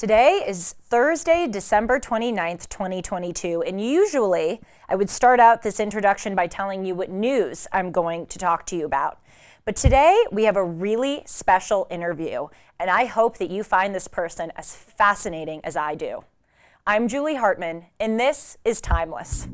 Today is Thursday, December 29th, 2022, and usually I would start out this introduction by telling you what news I'm going to talk to you about. But today we have a really special interview, and I hope that you find this person as fascinating as I do. I'm Julie Hartman, and this is Timeless.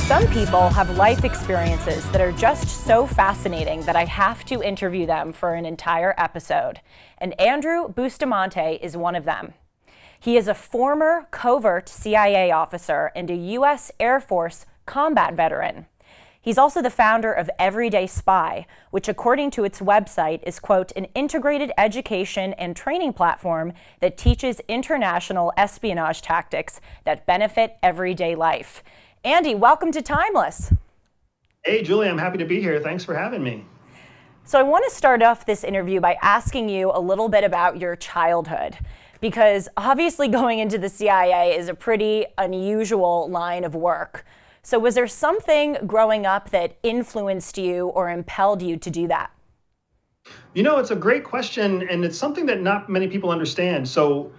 Some people have life experiences that are just so fascinating that I have to interview them for an entire episode. And Andrew Bustamante is one of them. He is a former covert CIA officer and a U.S. Air Force combat veteran. He's also the founder of EverydaySpy, which according to its website is, quote, an integrated education and training platform that teaches international espionage tactics that benefit everyday life. Andy, welcome to Timeless. Hey, Julie, I'm happy to be here. Thanks for having me. So I want to start off this interview by asking you a little bit about your childhood, because obviously going into the CIA is a pretty unusual line of work. So was there something growing up that influenced you or impelled you to do that? You know, it's a great question, and it's something that not many people understand. So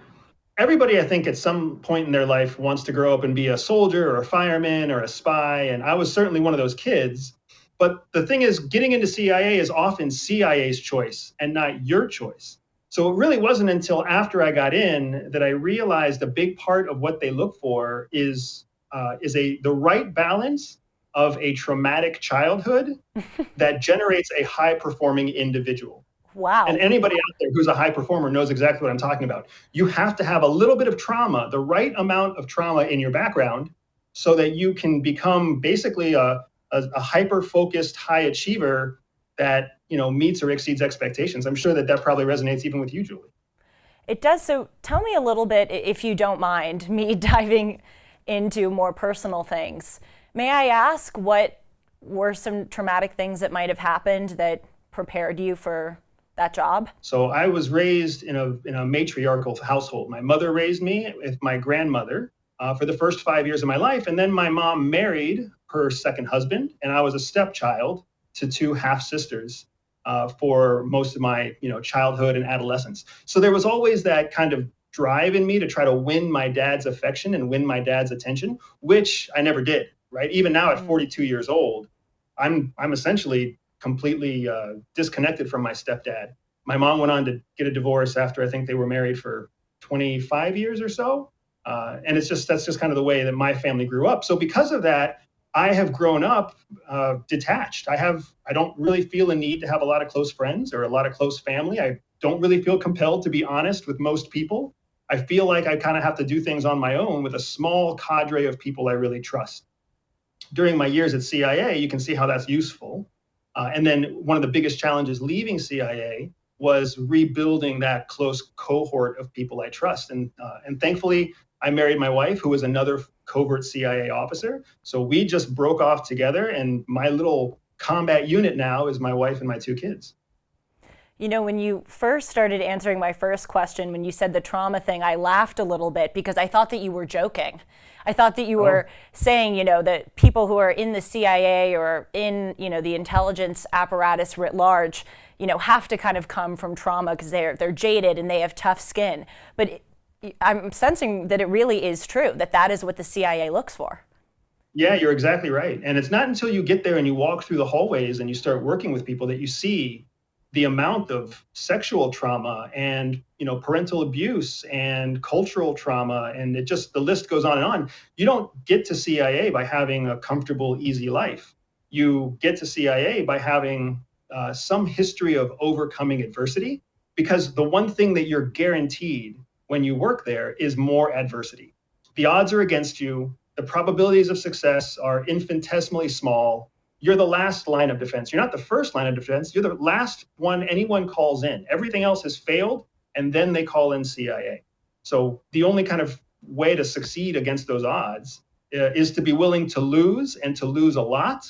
everybody, I think, at some point in their life wants to grow up and be a soldier or a fireman or a spy, and I was certainly one of those kids. But the thing is, getting into CIA is often CIA's choice and not your choice. So it really wasn't until after I got in that I realized a big part of what they look for is the right balance of a traumatic childhood that generates a high-performing individual. Wow. And anybody out there who's a high performer knows exactly what I'm talking about. You have to have a little bit of trauma, the right amount of trauma in your background, so that you can become basically a hyper-focused high achiever that, you know, meets or exceeds expectations. I'm sure that probably resonates even with you, Julie. It does. So tell me a little bit, if you don't mind me diving into more personal things. May I ask what were some traumatic things that might have happened that prepared you for that job? So I was raised in a matriarchal household. My mother raised me with my grandmother for the first 5 years of my life. And then my mom married her second husband, and I was a stepchild to two half sisters for most of my, childhood and adolescence. So there was always that kind of drive in me to try to win my dad's affection and win my dad's attention, which I never did, right? Even now at 42 years old, I'm essentially completely disconnected from my stepdad. My mom went on to get a divorce after I think they were married for 25 years or so. And that's just kind of the way that my family grew up. So because of that, I have grown up detached. I don't really feel a need to have a lot of close friends or a lot of close family. I don't really feel compelled to be honest with most people. I feel like I kind of have to do things on my own with a small cadre of people I really trust. During my years at CIA, you can see how that's useful. And then one of the biggest challenges leaving CIA was rebuilding that close cohort of people I trust. And thankfully, I married my wife, who was another covert CIA officer. So we just broke off together, and my little combat unit now is my wife and my two kids. You know, when you first started answering my first question, when you said the trauma thing, I laughed a little bit because I thought that you were joking. I thought that you were saying, that people who are in the CIA or in, the intelligence apparatus writ large, have to kind of come from trauma because they're jaded and they have tough skin. But I'm sensing that it really is true, that is what the CIA looks for. Yeah, you're exactly right. And it's not until you get there and you walk through the hallways and you start working with people that you see the amount of sexual trauma and, parental abuse and cultural trauma, and the list goes on and on. You don't get to CIA by having a comfortable, easy life. You get to CIA by having some history of overcoming adversity, because the one thing that you're guaranteed when you work there is more adversity. The odds are against you. The probabilities of success are infinitesimally small. You're the last line of defense. You're not the first line of defense. You're the last one anyone calls in. Everything else has failed, and then they call in CIA. So the only kind of way to succeed against those odds is to be willing to lose and to lose a lot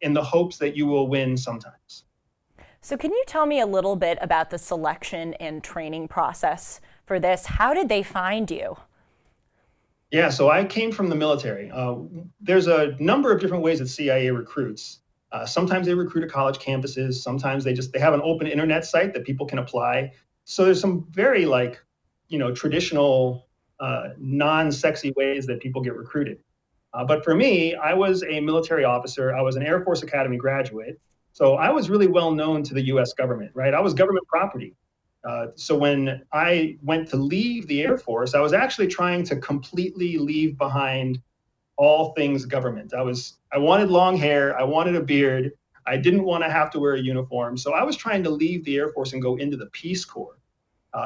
in the hopes that you will win sometimes. So can you tell me a little bit about the selection and training process for this? How did they find you? Yeah, so I came from the military. There's a number of different ways that CIA recruits. Sometimes they recruit at college campuses. Sometimes they have an open internet site that people can apply. So there's some very traditional, non-sexy ways that people get recruited. But for me, I was a military officer. I was an Air Force Academy graduate. So I was really well known to the US government, right? I was government property. So when I went to leave the Air Force, I was actually trying to completely leave behind all things government. I wanted long hair, I wanted a beard, I didn't want to have to wear a uniform. So I was trying to leave the Air Force and go into the Peace Corps.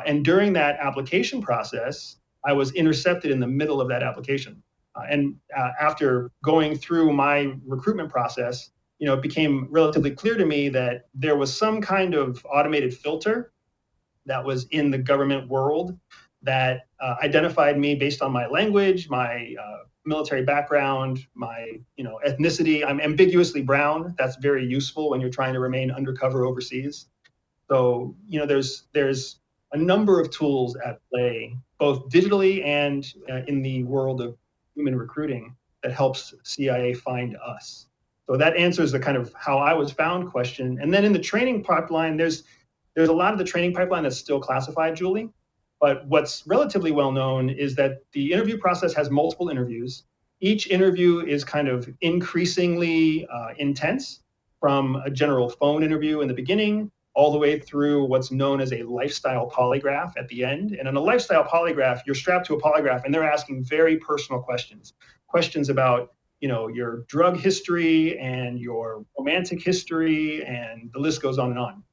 And during that application process, I was intercepted in the middle of that application. And after going through my recruitment process, it became relatively clear to me that there was some kind of automated filter that was in the government world that identified me based on my language, my military background, my ethnicity. I'm ambiguously brown. That's very useful when you're trying to remain undercover overseas. So there's a number of tools at play, both digitally and in the world of human recruiting, that helps CIA find us. So that answers the kind of how I was found question. And then in the training pipeline, there's a lot of the training pipeline that's still classified, Julie. But what's relatively well known is that the interview process has multiple interviews. Each interview is kind of increasingly intense, from a general phone interview in the beginning all the way through what's known as a lifestyle polygraph at the end. And in a lifestyle polygraph, you're strapped to a polygraph and they're asking very personal questions about your drug history and your romantic history, and the list goes on and on.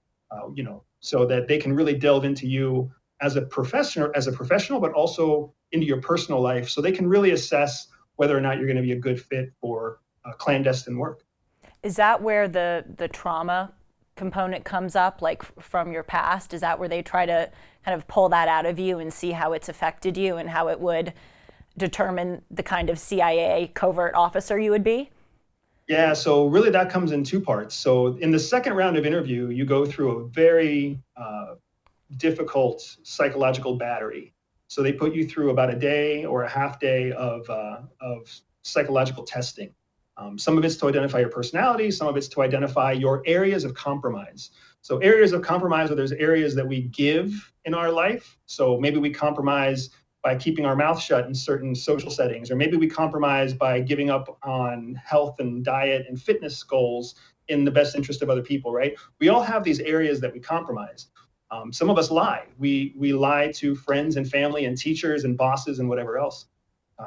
So that they can really delve into you as a professional, but also into your personal life, so they can really assess whether or not you're going to be a good fit for clandestine work. Is that where the trauma component comes up, like from your past? Is that where they try to kind of pull that out of you and see how it's affected you and how it would determine the kind of CIA covert officer you would be? Yeah, so really that comes in two parts. So in the second round of interview, you go through a very difficult psychological battery. So they put you through about a day or a half day of psychological testing. Some of it's to identify your personality, some of it's to identify your areas of compromise. So areas of compromise are those areas that we give in our life. So maybe we compromise by keeping our mouth shut in certain social settings, or maybe we compromise by giving up on health and diet and fitness goals in the best interest of other people, right? We all have these areas that we compromise. Some of us lie. We lie to friends and family and teachers and bosses and whatever else.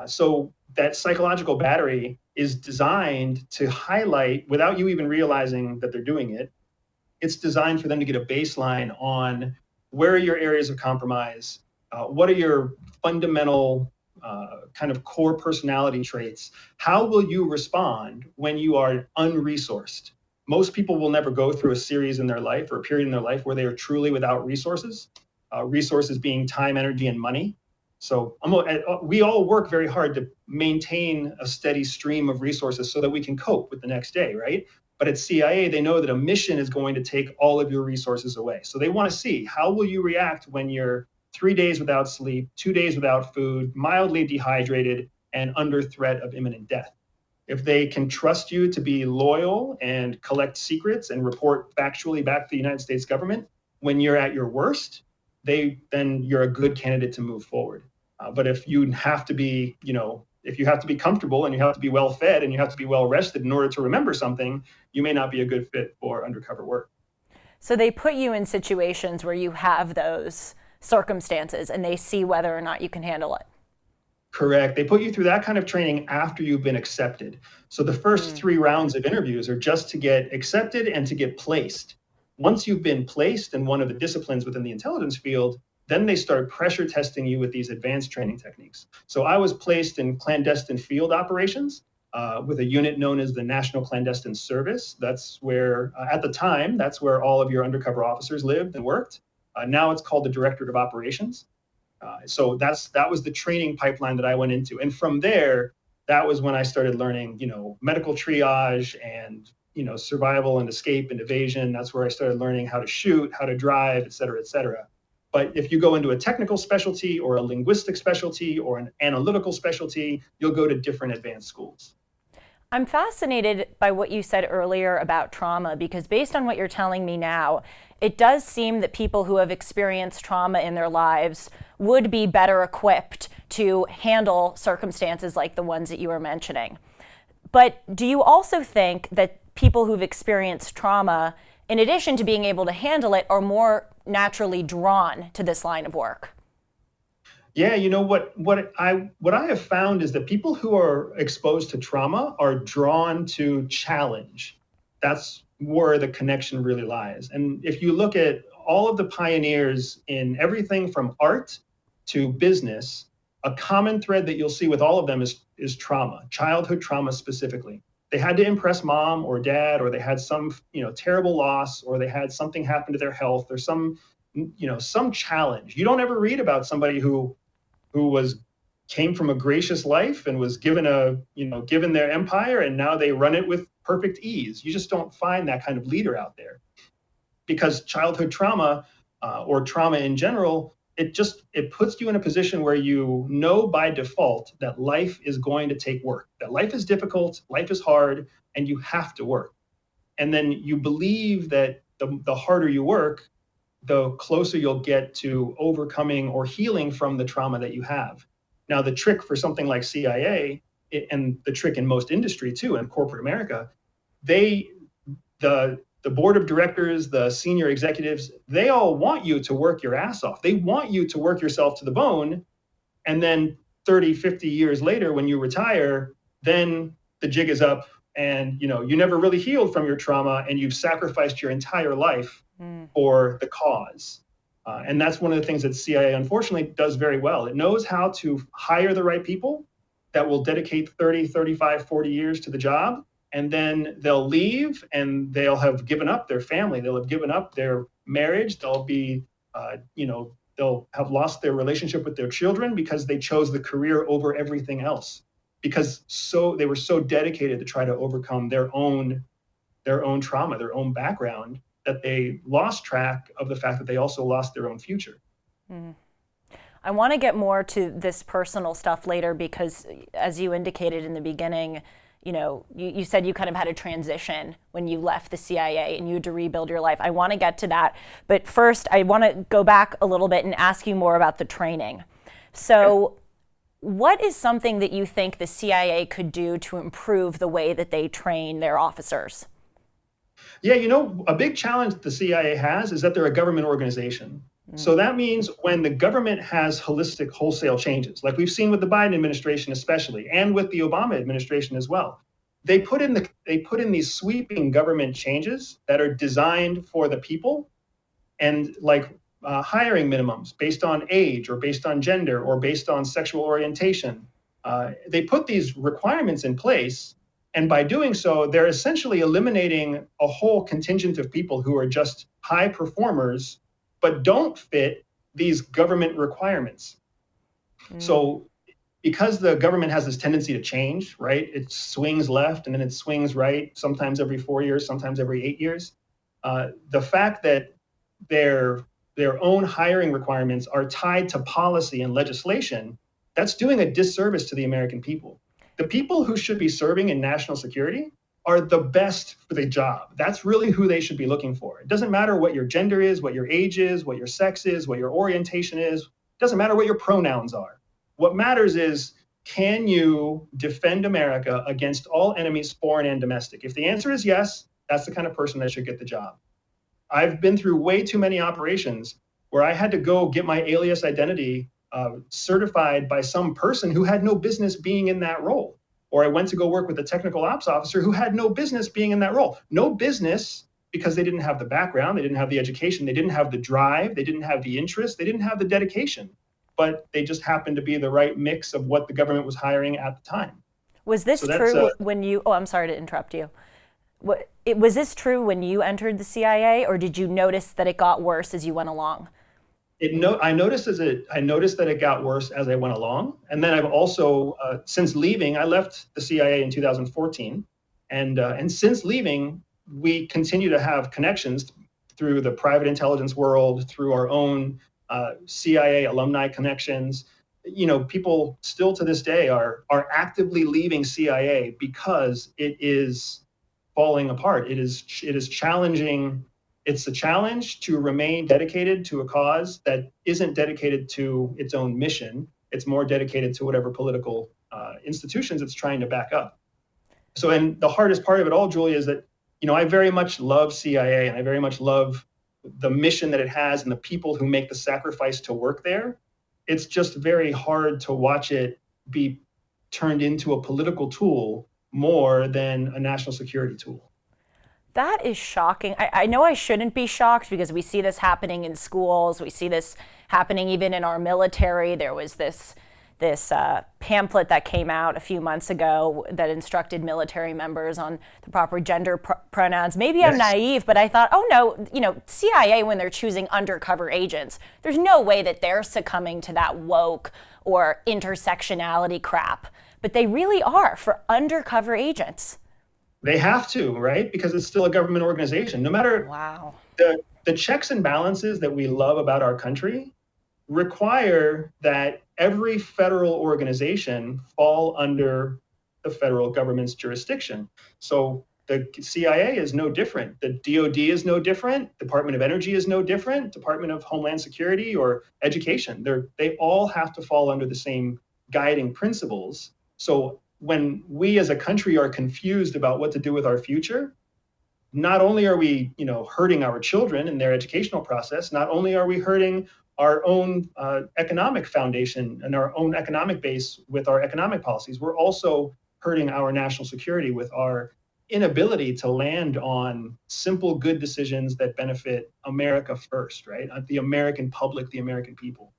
So that psychological battery is designed to highlight, without you even realizing that they're doing it, it's designed for them to get a baseline on where are your areas of compromise, what are your fundamental kind of core personality traits, how will you respond when you are unresourced? Most people will never go through a series in their life or a period in their life where they are truly without resources, resources being time, energy, and money. So we all work very hard to maintain a steady stream of resources so that we can cope with the next day, right? But at CIA, they know that a mission is going to take all of your resources away. So they want to see, how will you react when you're 3 days without sleep, 2 days without food, mildly dehydrated, and under threat of imminent death? If they can trust you to be loyal and collect secrets and report factually back to the United States government when you're at your worst, then you're a good candidate to move forward. But if you have to be, if you have to be comfortable and you have to be well fed and you have to be well rested in order to remember something, you may not be a good fit for undercover work. So they put you in situations where you have those circumstances and they see whether or not you can handle it. Correct. They put you through that kind of training after you've been accepted. So the first 3 rounds of interviews are just to get accepted and to get placed. Once you've been placed in one of the disciplines within the intelligence field, then they start pressure testing you with these advanced training techniques. So I was placed in clandestine field operations with a unit known as the National Clandestine Service. That's where, at the time, that's where all of your undercover officers lived and worked. Now it's called the Directorate of Operations. So that was the training pipeline that I went into. And from there, that was when I started learning, medical triage and, survival and escape and evasion. That's where I started learning how to shoot, how to drive, et cetera, et cetera. But if you go into a technical specialty or a linguistic specialty or an analytical specialty, you'll go to different advanced schools. I'm fascinated by what you said earlier about trauma, because based on what you're telling me now, it does seem that people who have experienced trauma in their lives would be better equipped to handle circumstances like the ones that you were mentioning. But do you also think that people who've experienced trauma, in addition to being able to handle it, are more naturally drawn to this line of work? Yeah, what I have found is that people who are exposed to trauma are drawn to challenge. That's where the connection really lies. And if you look at all of the pioneers in everything from art to business, a common thread that you'll see with all of them is trauma, childhood trauma specifically. They had to impress mom or dad, or they had some, terrible loss, or they had something happen to their health, or some challenge. You don't ever read about somebody who came from a gracious life and was given their empire, and now they run it with perfect ease. You just don't find that kind of leader out there, because childhood trauma or trauma in general, it puts you in a position where you know by default that life is going to take work, that life is difficult, life is hard, and you have to work. And then you believe that the harder you work, the closer you'll get to overcoming or healing from the trauma that you have. Now, the trick for something like CIA, and the trick in most industry too, in corporate America, the board of directors, the senior executives, they all want you to work your ass off. They want you to work yourself to the bone. And then 30, 50 years later, when you retire, then the jig is up, and you never really healed from your trauma, and you've sacrificed your entire life for the cause. And that's one of the things that CIA, unfortunately, does very well. It knows how to hire the right people that will dedicate 30, 35, 40 years to the job. And then they'll leave, and they'll have given up their family. They'll have given up their marriage. They'll be, they'll have lost their relationship with their children because they chose the career over everything else. Because they were so dedicated to try to overcome their own trauma, their own background, that they lost track of the fact that they also lost their own future. I want to get more to this personal stuff later, because as you indicated in the beginning, you said you kind of had a transition when you left the CIA and you had to rebuild your life. I want to get to that. But first, I want to go back a little bit and ask you more about the training. So what is something that you think the CIA could do to improve the way that they train their officers? Yeah, a big challenge that the CIA has is that they're a government organization. So that means when the government has holistic wholesale changes, like we've seen with the Biden administration especially, and with the Obama administration as well, they put in these sweeping government changes that are designed for the people, and like hiring minimums based on age or based on gender or based on sexual orientation. They put these requirements in place. And by doing so, they're essentially eliminating a whole contingent of people who are just high performers, but don't fit these government requirements. So because the government has this tendency to change, right? It swings left and then it swings right, sometimes every 4 years, sometimes every 8 years. The fact that their own hiring requirements are tied to policy and legislation, that's doing a disservice to the American people. The people who should be serving in national security are the best for the job. That's really who they should be looking for. It doesn't matter what your gender is, what your age is, what your sex is, what your orientation is. It doesn't matter what your pronouns are. What matters is, can you defend America against all enemies, foreign and domestic? If the answer is yes, that's the kind of person that should get the job. I've been through way too many operations where I had to go get my alias identity certified by some person who had no business being in that role. Or I went to go work with a technical ops officer who had no business being in that role. No business, because they didn't have the background, they didn't have the education, they didn't have the drive, they didn't have the interest, they didn't have the dedication, but they just happened to be the right mix of what the government was hiring at the time. Was this true when you, I'm sorry to interrupt you. Was this true when you entered the CIA, or did you notice that it got worse as you went along? I noticed that it got worse as I went along, and then I've also since leaving, I left the CIA in 2014, and since leaving, we continue to have connections through the private intelligence world, through our own CIA alumni connections. You know, people still to this day are actively leaving CIA because it is falling apart. It is challenging. It's a challenge to remain dedicated to a cause that isn't dedicated to its own mission. It's more dedicated to whatever political institutions it's trying to back up. So, and the hardest part of it all, Julie, is that, you know, I very much love CIA and I very much love the mission that it has and the people who make the sacrifice to work there. It's just very hard to watch it be turned into a political tool more than a national security tool. That is shocking. I know I shouldn't be shocked because we see this happening in schools. We see this happening even in our military. There was this pamphlet that came out a few months ago that instructed military members on the proper gender pronouns. Maybe I'm naive, but I thought, oh no, you know, CIA, when they're choosing undercover agents, there's no way that they're succumbing to that woke or intersectionality crap. But they really are for undercover agents. They have to, right? Because it's still a government organization. No matter the checks and balances that we love about our country require that every federal organization fall under the federal government's jurisdiction. So the CIA is no different. The DoD is no different. Department of Energy is no different. Department of Homeland Security or Education. They all have to fall under the same guiding principles. So when we as a country are confused about what to do with our future, not only are we, you know, hurting our children in their educational process, not only are we hurting our own economic foundation and our own economic base with our economic policies, we're also hurting our national security with our inability to land on simple, good decisions that benefit America first, right? The American public, the American people.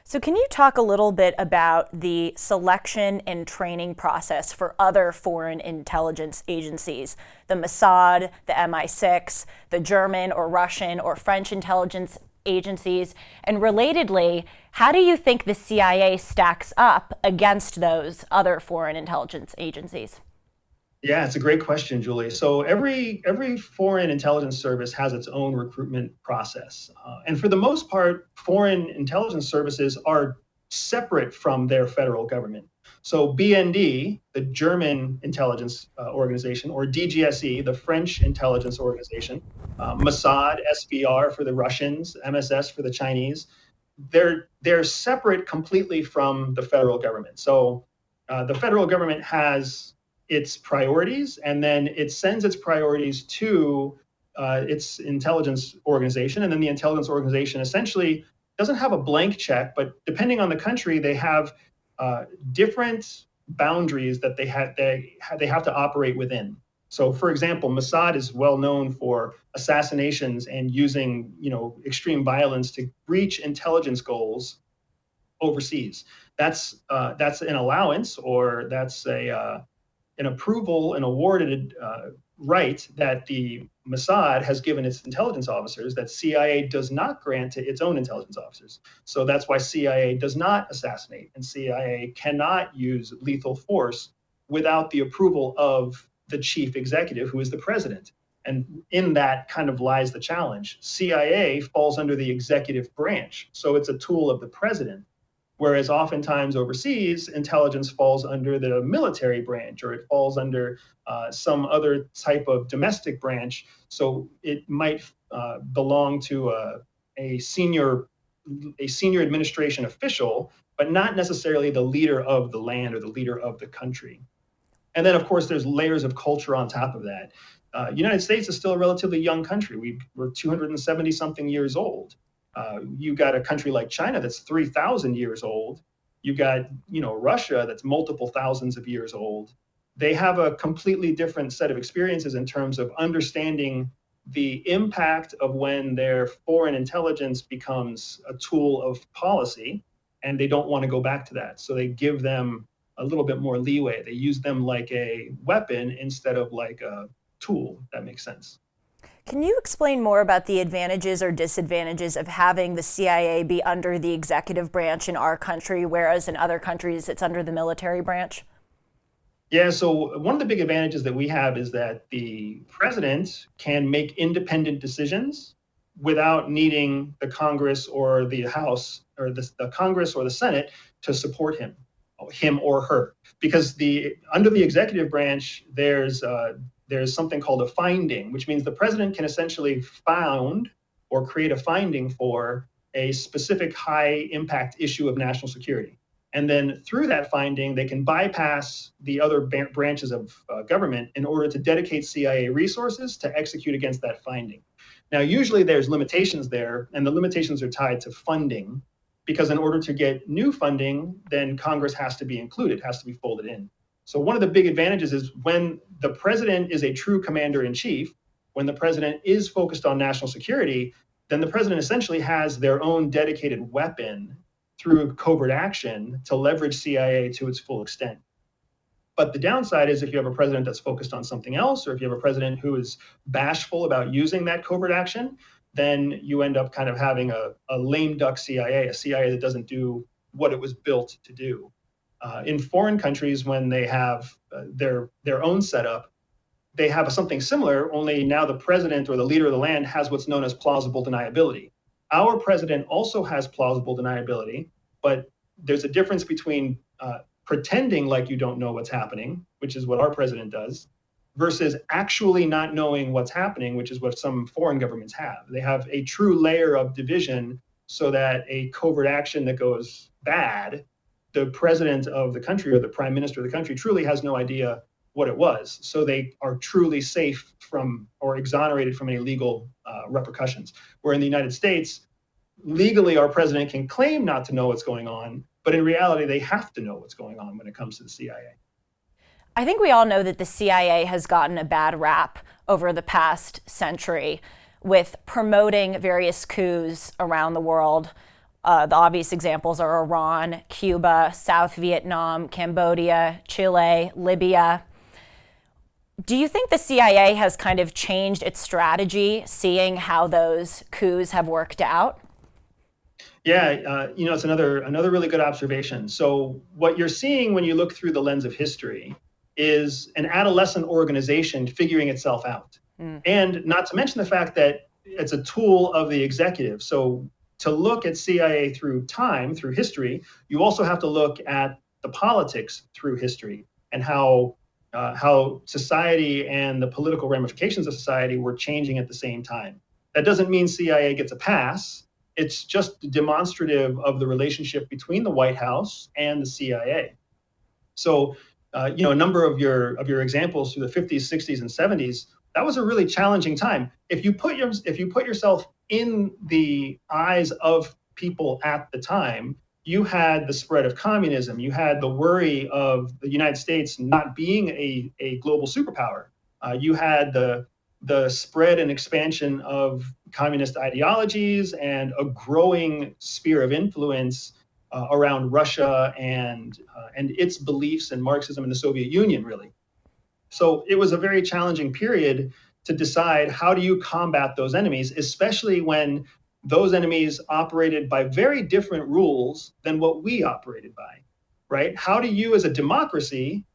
So can you talk a little bit about the selection and training process for other foreign intelligence agencies, the Mossad, the MI6, the German or Russian or French intelligence agencies, and relatedly, how do you think the CIA stacks up against those other foreign intelligence agencies? Yeah, it's a great question, Julie. So every foreign intelligence service has its own recruitment process, and for the most part, foreign intelligence services are separate from their federal government. So BND, the German intelligence organization, or DGSE, the French intelligence organization, Mossad, SVR for the Russians, MSS for the Chinese, they're separate completely from the federal government. So the federal government has its priorities, and then it sends its priorities to its intelligence organization, and then the intelligence organization essentially doesn't have a blank check, but depending on the country, they have different boundaries that they have to operate within. So, for example, Mossad is well known for assassinations and using, you know, extreme violence to breach intelligence goals overseas. That's an allowance, or that's an approval, an awarded right that the Mossad has given its intelligence officers that CIA does not grant to its own intelligence officers. So that's why CIA does not assassinate, and CIA cannot use lethal force without the approval of the chief executive, who is the president. And in that kind of lies the challenge. CIA falls under the executive branch, so it's a tool of the president. Whereas oftentimes overseas, intelligence falls under the military branch, or it falls under some other type of domestic branch. So it might belong to a senior administration official, but not necessarily the leader of the land or the leader of the country. And then, of course, there's layers of culture on top of that. United States is still a relatively young country. We're 270 something years old. You got a country like China that's 3,000 years old. You got, you know, Russia that's multiple thousands of years old. They have a completely different set of experiences in terms of understanding the impact of when their foreign intelligence becomes a tool of policy, and they don't want to go back to that. So they give them a little bit more leeway. They use them like a weapon instead of like a tool. If that makes sense. Can you explain more about the advantages or disadvantages of having the CIA be under the executive branch in our country, whereas in other countries it's under the military branch? Yeah, so one of the big advantages that we have is that the president can make independent decisions without needing the Congress or the House or the Congress or the Senate to support him or her. Because the under the executive branch, there's something called a finding, which means the president can essentially found or create a finding for a specific high impact issue of national security. And then through that finding, they can bypass the other branches of government in order to dedicate CIA resources to execute against that finding. Now, usually there's limitations there, and the limitations are tied to funding, because in order to get new funding, then Congress has to be included, has to be folded in. So one of the big advantages is when the president is a true commander in chief, when the president is focused on national security, then the president essentially has their own dedicated weapon through covert action to leverage CIA to its full extent. But the downside is if you have a president that's focused on something else, or if you have a president who is bashful about using that covert action, then you end up kind of having a lame duck CIA, a CIA that doesn't do what it was built to do. In foreign countries, when they have their own setup, they have something similar, only now the president or the leader of the land has what's known as plausible deniability. Our president also has plausible deniability, but there's a difference between pretending like you don't know what's happening, which is what our president does, versus actually not knowing what's happening, which is what some foreign governments have. They have a true layer of division so that a covert action that goes bad, the president of the country or the prime minister of the country truly has no idea what it was. So they are truly safe from or exonerated from any legal repercussions. Where in the United States, legally, our president can claim not to know what's going on, but in reality, they have to know what's going on when it comes to the CIA. I think we all know that the CIA has gotten a bad rap over the past century with promoting various coups around the world. The obvious examples are Iran, Cuba, South Vietnam, Cambodia, Chile, Libya. Do you think the CIA has kind of changed its strategy, seeing how those coups have worked out? Yeah, it's another really good observation. So what you're seeing when you look through the lens of history is an adolescent organization figuring itself out. And not to mention the fact that it's a tool of the executive. So to look at CIA through time, through history, you also have to look at the politics through history and how society and the political ramifications of society were changing at the same time. That doesn't mean CIA gets a pass. It's just demonstrative of the relationship between the White House and the CIA. So, a number of your examples through the 50s, 60s, and 70s, that was a really challenging time. If you put yourself in the eyes of people at the time, you had the spread of communism. You had the worry of the United States not being a global superpower. You had the spread and expansion of communist ideologies and a growing sphere of influence around Russia and its beliefs in Marxism and the Soviet Union, really. So it was a very challenging period to decide how do you combat those enemies, especially when those enemies operated by very different rules than what we operated by, right? How do you, as a democracy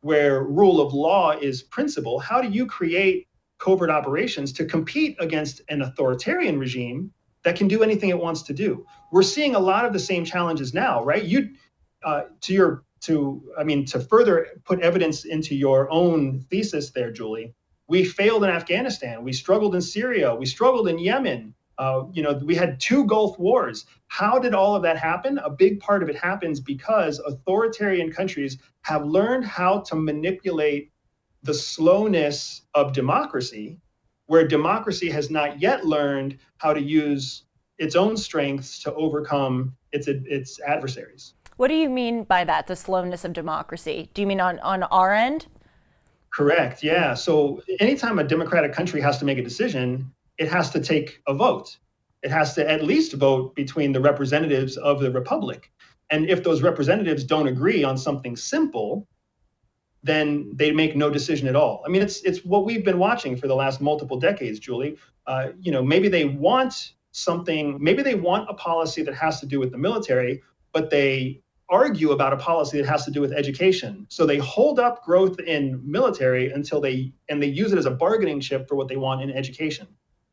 where rule of law is principle, how do you create covert operations to compete against an authoritarian regime that can do anything it wants to do? We're seeing a lot of the same challenges now, right? To further put evidence into your own thesis there, Julie, we failed in Afghanistan, we struggled in Syria, we struggled in Yemen. We had 2 Gulf Wars. How did all of that happen? A big part of it happens because authoritarian countries have learned how to manipulate the slowness of democracy, where democracy has not yet learned how to use its own strengths to overcome its adversaries. What do you mean by that, the slowness of democracy? Do you mean on our end? Correct, yeah. So anytime a democratic country has to make a decision, it has to take a vote. It has to at least vote between the representatives of the republic. And if those representatives don't agree on something simple, then they make no decision at all. I mean, it's what we've been watching for the last multiple decades, Julie. Maybe they want something, maybe they want a policy that has to do with the military, but they argue about a policy that has to do with education. So they hold up growth in military until they use it as a bargaining chip for what they want in education,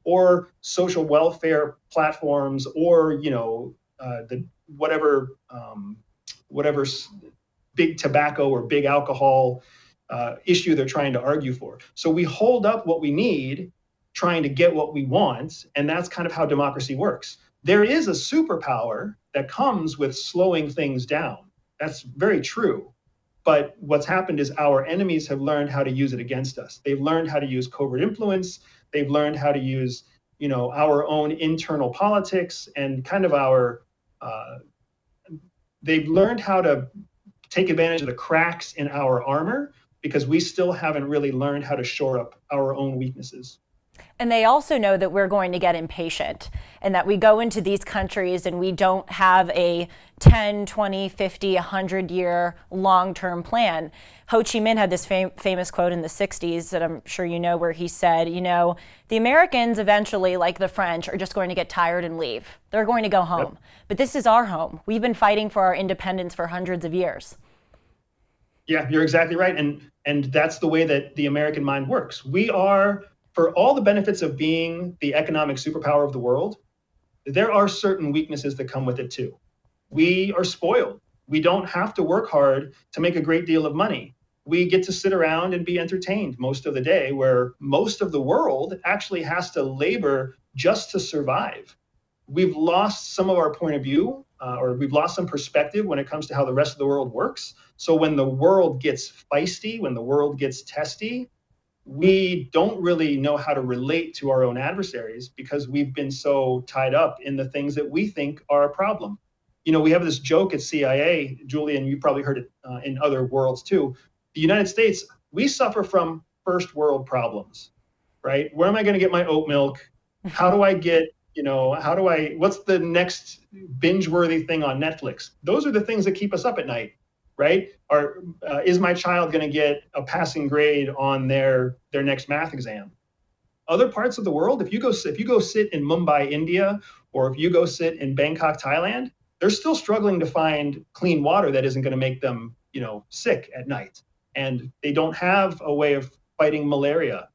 or social welfare platforms, or the whatever big tobacco or big alcohol issue they're trying to argue for. So we hold up what we need, trying to get what we want, and that's kind of how democracy works. There is a superpower that comes with slowing things down. That's very true. But what's happened is our enemies have learned how to use it against us. They've learned how to use covert influence. They've learned how to use, our own internal politics and kind of they've learned how to take advantage of the cracks in our armor, because we still haven't really learned how to shore up our own weaknesses. And they also know that we're going to get impatient, and that we go into these countries and we don't have a 10, 20, 50, 100-year long-term plan. Ho Chi Minh had this famous quote in the 60s that I'm sure you know, where he said, the Americans eventually, like the French, are just going to get tired and leave. They're going to go home. Yep. But this is our home. We've been fighting for our independence for hundreds of years. Yeah, you're exactly right. And that's the way that the American mind works. We are, for all the benefits of being the economic superpower of the world, there are certain weaknesses that come with it too. We are spoiled. We don't have to work hard to make a great deal of money. We get to sit around and be entertained most of the day, where most of the world actually has to labor just to survive. We've lost some of our point of view, or we've lost some perspective when it comes to how the rest of the world works. So when the world gets feisty, when the world gets testy, we don't really know how to relate to our own adversaries, because we've been so tied up in the things that we think are a problem. We have this joke at CIA, Julie, and you probably heard it in other worlds too. The United States, we suffer from first world problems, right? Where am I going to get my oat milk? How do I get, what's the next binge-worthy thing on Netflix? Those are the things that keep us up at night, right? Is my child going to get a passing grade on their next math exam? Other parts of the world, if you go sit in Mumbai, India, or if you go sit in Bangkok, Thailand, they're still struggling to find clean water that isn't going to make them, sick at night. And they don't have a way of fighting malaria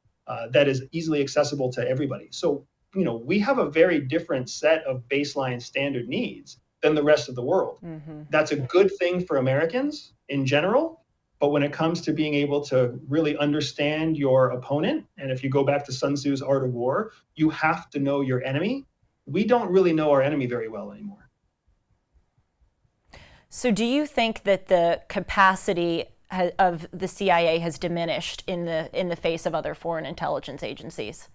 that is easily accessible to everybody. So, we have a very different set of baseline standard needs than the rest of the world. Mm-hmm. That's a good thing for Americans in general. But when it comes to being able to really understand your opponent, and if you go back to Sun Tzu's Art of War, you have to know your enemy. We don't really know our enemy very well anymore. So do you think that the capacity of the CIA has diminished in the face of other foreign intelligence agencies?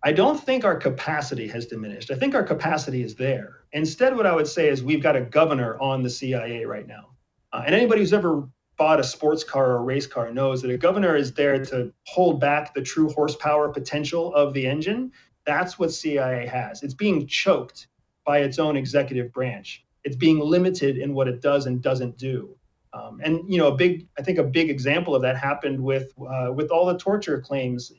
I don't think our capacity has diminished. I think our capacity is there. Instead, what I would say is we've got a governor on the CIA right now. And anybody who's ever bought a sports car or a race car knows that a governor is there to hold back the true horsepower potential of the engine. That's what CIA has. It's being choked by its own executive branch. It's being limited in what it does and doesn't do. A big example of that happened with all the torture claims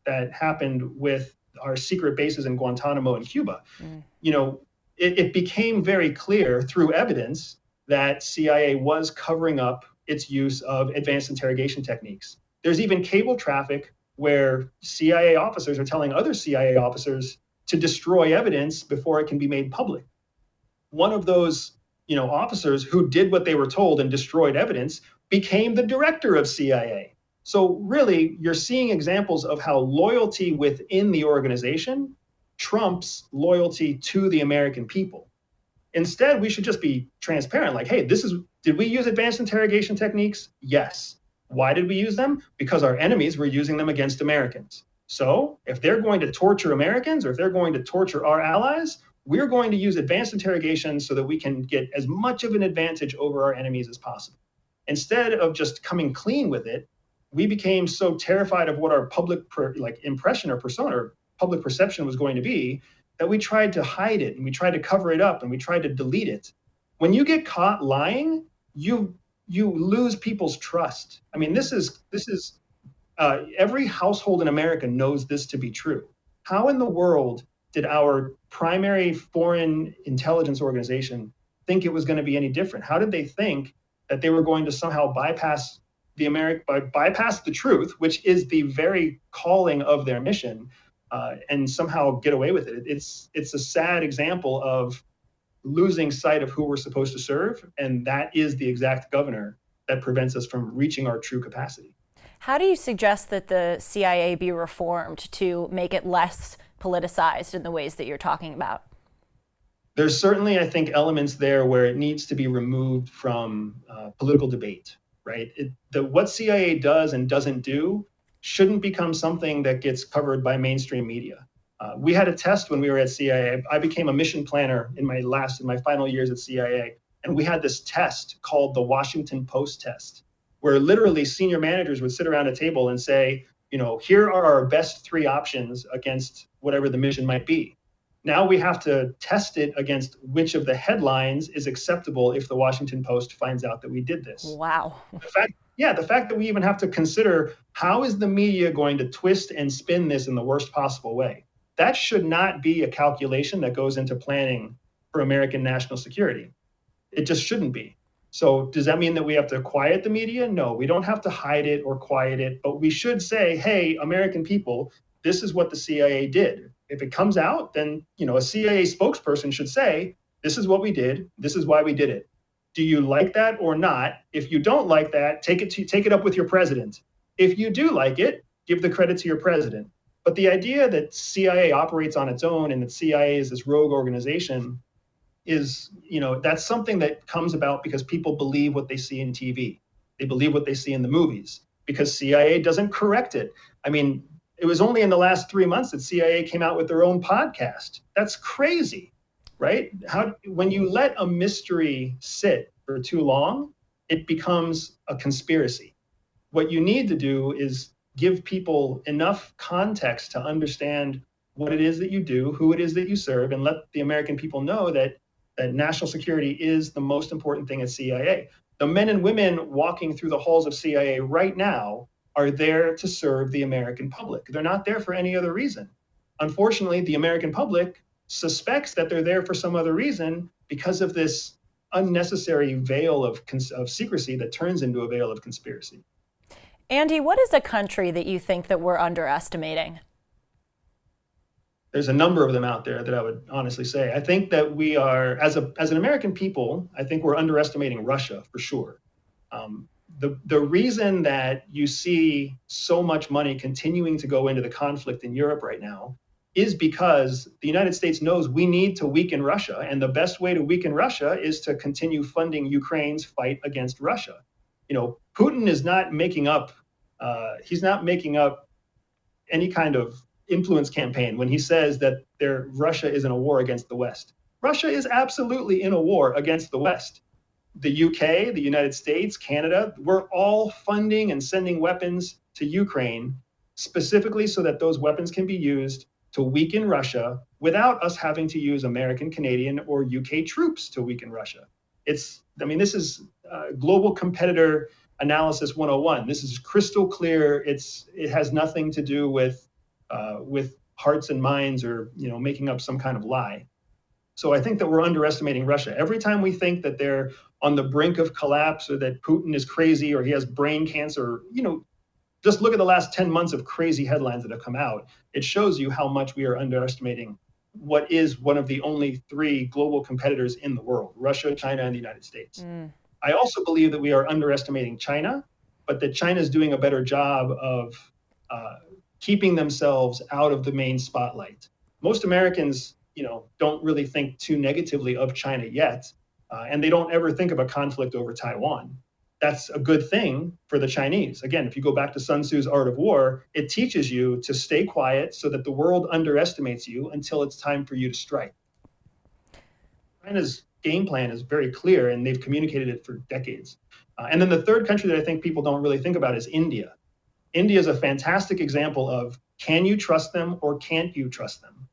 that happened with our secret bases in Guantanamo and Cuba. Mm. It became very clear through evidence that CIA was covering up its use of advanced interrogation techniques. There's even cable traffic where CIA officers are telling other CIA officers to destroy evidence before it can be made public. One of those, officers who did what they were told and destroyed evidence became the director of CIA. So really, you're seeing examples of how loyalty within the organization trumps loyalty to the American people. Instead, we should just be transparent, like, hey, did we use advanced interrogation techniques? Yes. Why did we use them? Because our enemies were using them against Americans. So if they're going to torture Americans, or if they're going to torture our allies, we're going to use advanced interrogation so that we can get as much of an advantage over our enemies as possible. Instead of just coming clean with it, we became so terrified of what our public impression or persona or public perception was going to be that we tried to hide it, and we tried to cover it up, and we tried to delete it. When you get caught lying, you you lose people's trust. I mean, this is every household in America knows this to be true. How in the world did our primary foreign intelligence organization think it was going to be any different? How did they think that they were going to somehow bypass bypass the truth, which is the very calling of their mission, and somehow get away with it? It's a sad example of losing sight of who we're supposed to serve, and that is the exact governor that prevents us from reaching our true capacity. How do you suggest that the CIA be reformed to make it less politicized in the ways that you're talking about? There's certainly, I think, elements there where it needs to be removed from political debate, right? What CIA does and doesn't do shouldn't become something that gets covered by mainstream media. We had a test when we were at CIA. I became a mission planner in my final years at CIA, and we had this test called the Washington Post test, where literally senior managers would sit around a table and say, here are our best 3 options against whatever the mission might be. Now we have to test it against which of the headlines is acceptable if the Washington Post finds out that we did this. Wow. The fact that we even have to consider how is the media going to twist and spin this in the worst possible way. That should not be a calculation that goes into planning for American national security. It just shouldn't be. So does that mean that we have to quiet the media? No, we don't have to hide it or quiet it, but we should say, hey, American people, this is what the CIA did. If it comes out, then a CIA spokesperson should say, this is what we did, this is why we did it. Do you like that or not? If you don't like that, take it up with your president. If you do like it, give the credit to your president. But the idea that CIA operates on its own and that CIA is this rogue organization is, that's something that comes about because people believe what they see in TV. They believe what they see in the movies because CIA doesn't correct it. I mean, it was only in the last 3 months that CIA came out with their own podcast. That's crazy, right? When you let a mystery sit for too long, it becomes a conspiracy. What you need to do is give people enough context to understand what it is that you do, who it is that you serve, and let the American people know that national security is the most important thing at CIA. The men and women walking through the halls of CIA right now are there to serve the American public. They're not there for any other reason. Unfortunately, the American public suspects that they're there for some other reason because of this unnecessary veil of secrecy that turns into a veil of conspiracy. Andy, what is a country that you think that we're underestimating? There's a number of them out there that I would honestly say. I think that we are, as an American people, I think we're underestimating Russia for sure. The reason that you see so much money continuing to go into the conflict in Europe right now is because the United States knows we need to weaken Russia. And the best way to weaken Russia is to continue funding Ukraine's fight against Russia. Putin is not making up, he's not making up any kind of influence campaign when he says that Russia is in a war against the West. Russia is absolutely in a war against the West. The UK, the United States, Canada, we're all funding and sending weapons to Ukraine specifically so that those weapons can be used to weaken Russia without us having to use American, Canadian, or UK troops to weaken Russia. This is global competitor analysis 101. This is crystal clear. It has nothing to do with hearts and minds or making up some kind of lie. So I think that we're underestimating Russia. Every time we think that they're on the brink of collapse or that Putin is crazy or he has brain cancer, just look at the last 10 months of crazy headlines that have come out. It shows you how much we are underestimating what is one of the only 3 global competitors in the world, Russia, China, and the United States. I also believe that we are underestimating China, but that China is doing a better job of keeping themselves out of the main spotlight. Most Americans, don't really think too negatively of China yet, and they don't ever think of a conflict over Taiwan. That's a good thing for the Chinese. Again, if you go back to Sun Tzu's Art of War, it teaches you to stay quiet so that the world underestimates you until it's time for you to strike. China's game plan is very clear, and they've communicated it for decades. And then the third country that I think people don't really think about is India. India is a fantastic example of, can you trust them or can't you trust them?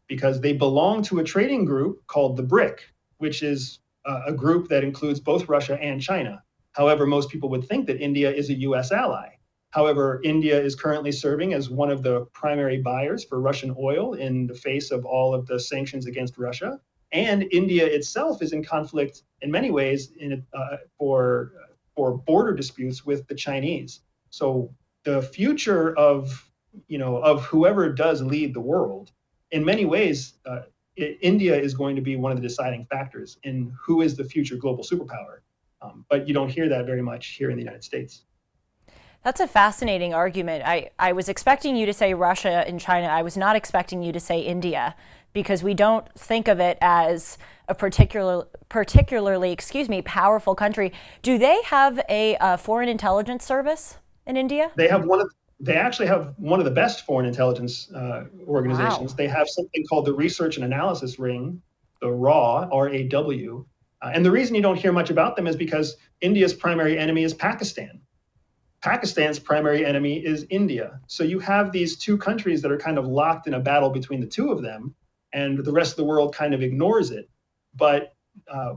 Because they belong to a trading group called the BRIC, which is a group that includes both Russia and China. However, most people would think that India is a US ally. However, India is currently serving as one of the primary buyers for Russian oil in the face of all of the sanctions against Russia. And India itself is in conflict in many ways for border disputes with the Chinese. So the future of whoever does lead the world, in many ways, India is going to be one of the deciding factors in who is the future global superpower. But you don't hear that very much here in the United States. That's a fascinating argument. I was expecting you to say Russia and China. I was not expecting you to say India, because we don't think of it as a particularly, powerful country. Do they have a foreign intelligence service in India? They actually have one of the best foreign intelligence organizations. Wow. They have something called the Research and Analysis Ring, the RAW, R-A-W. And the reason you don't hear much about them is because India's primary enemy is Pakistan. Pakistan's primary enemy is India. So you have these two countries that are kind of locked in a battle between the two of them, and the rest of the world kind of ignores it. But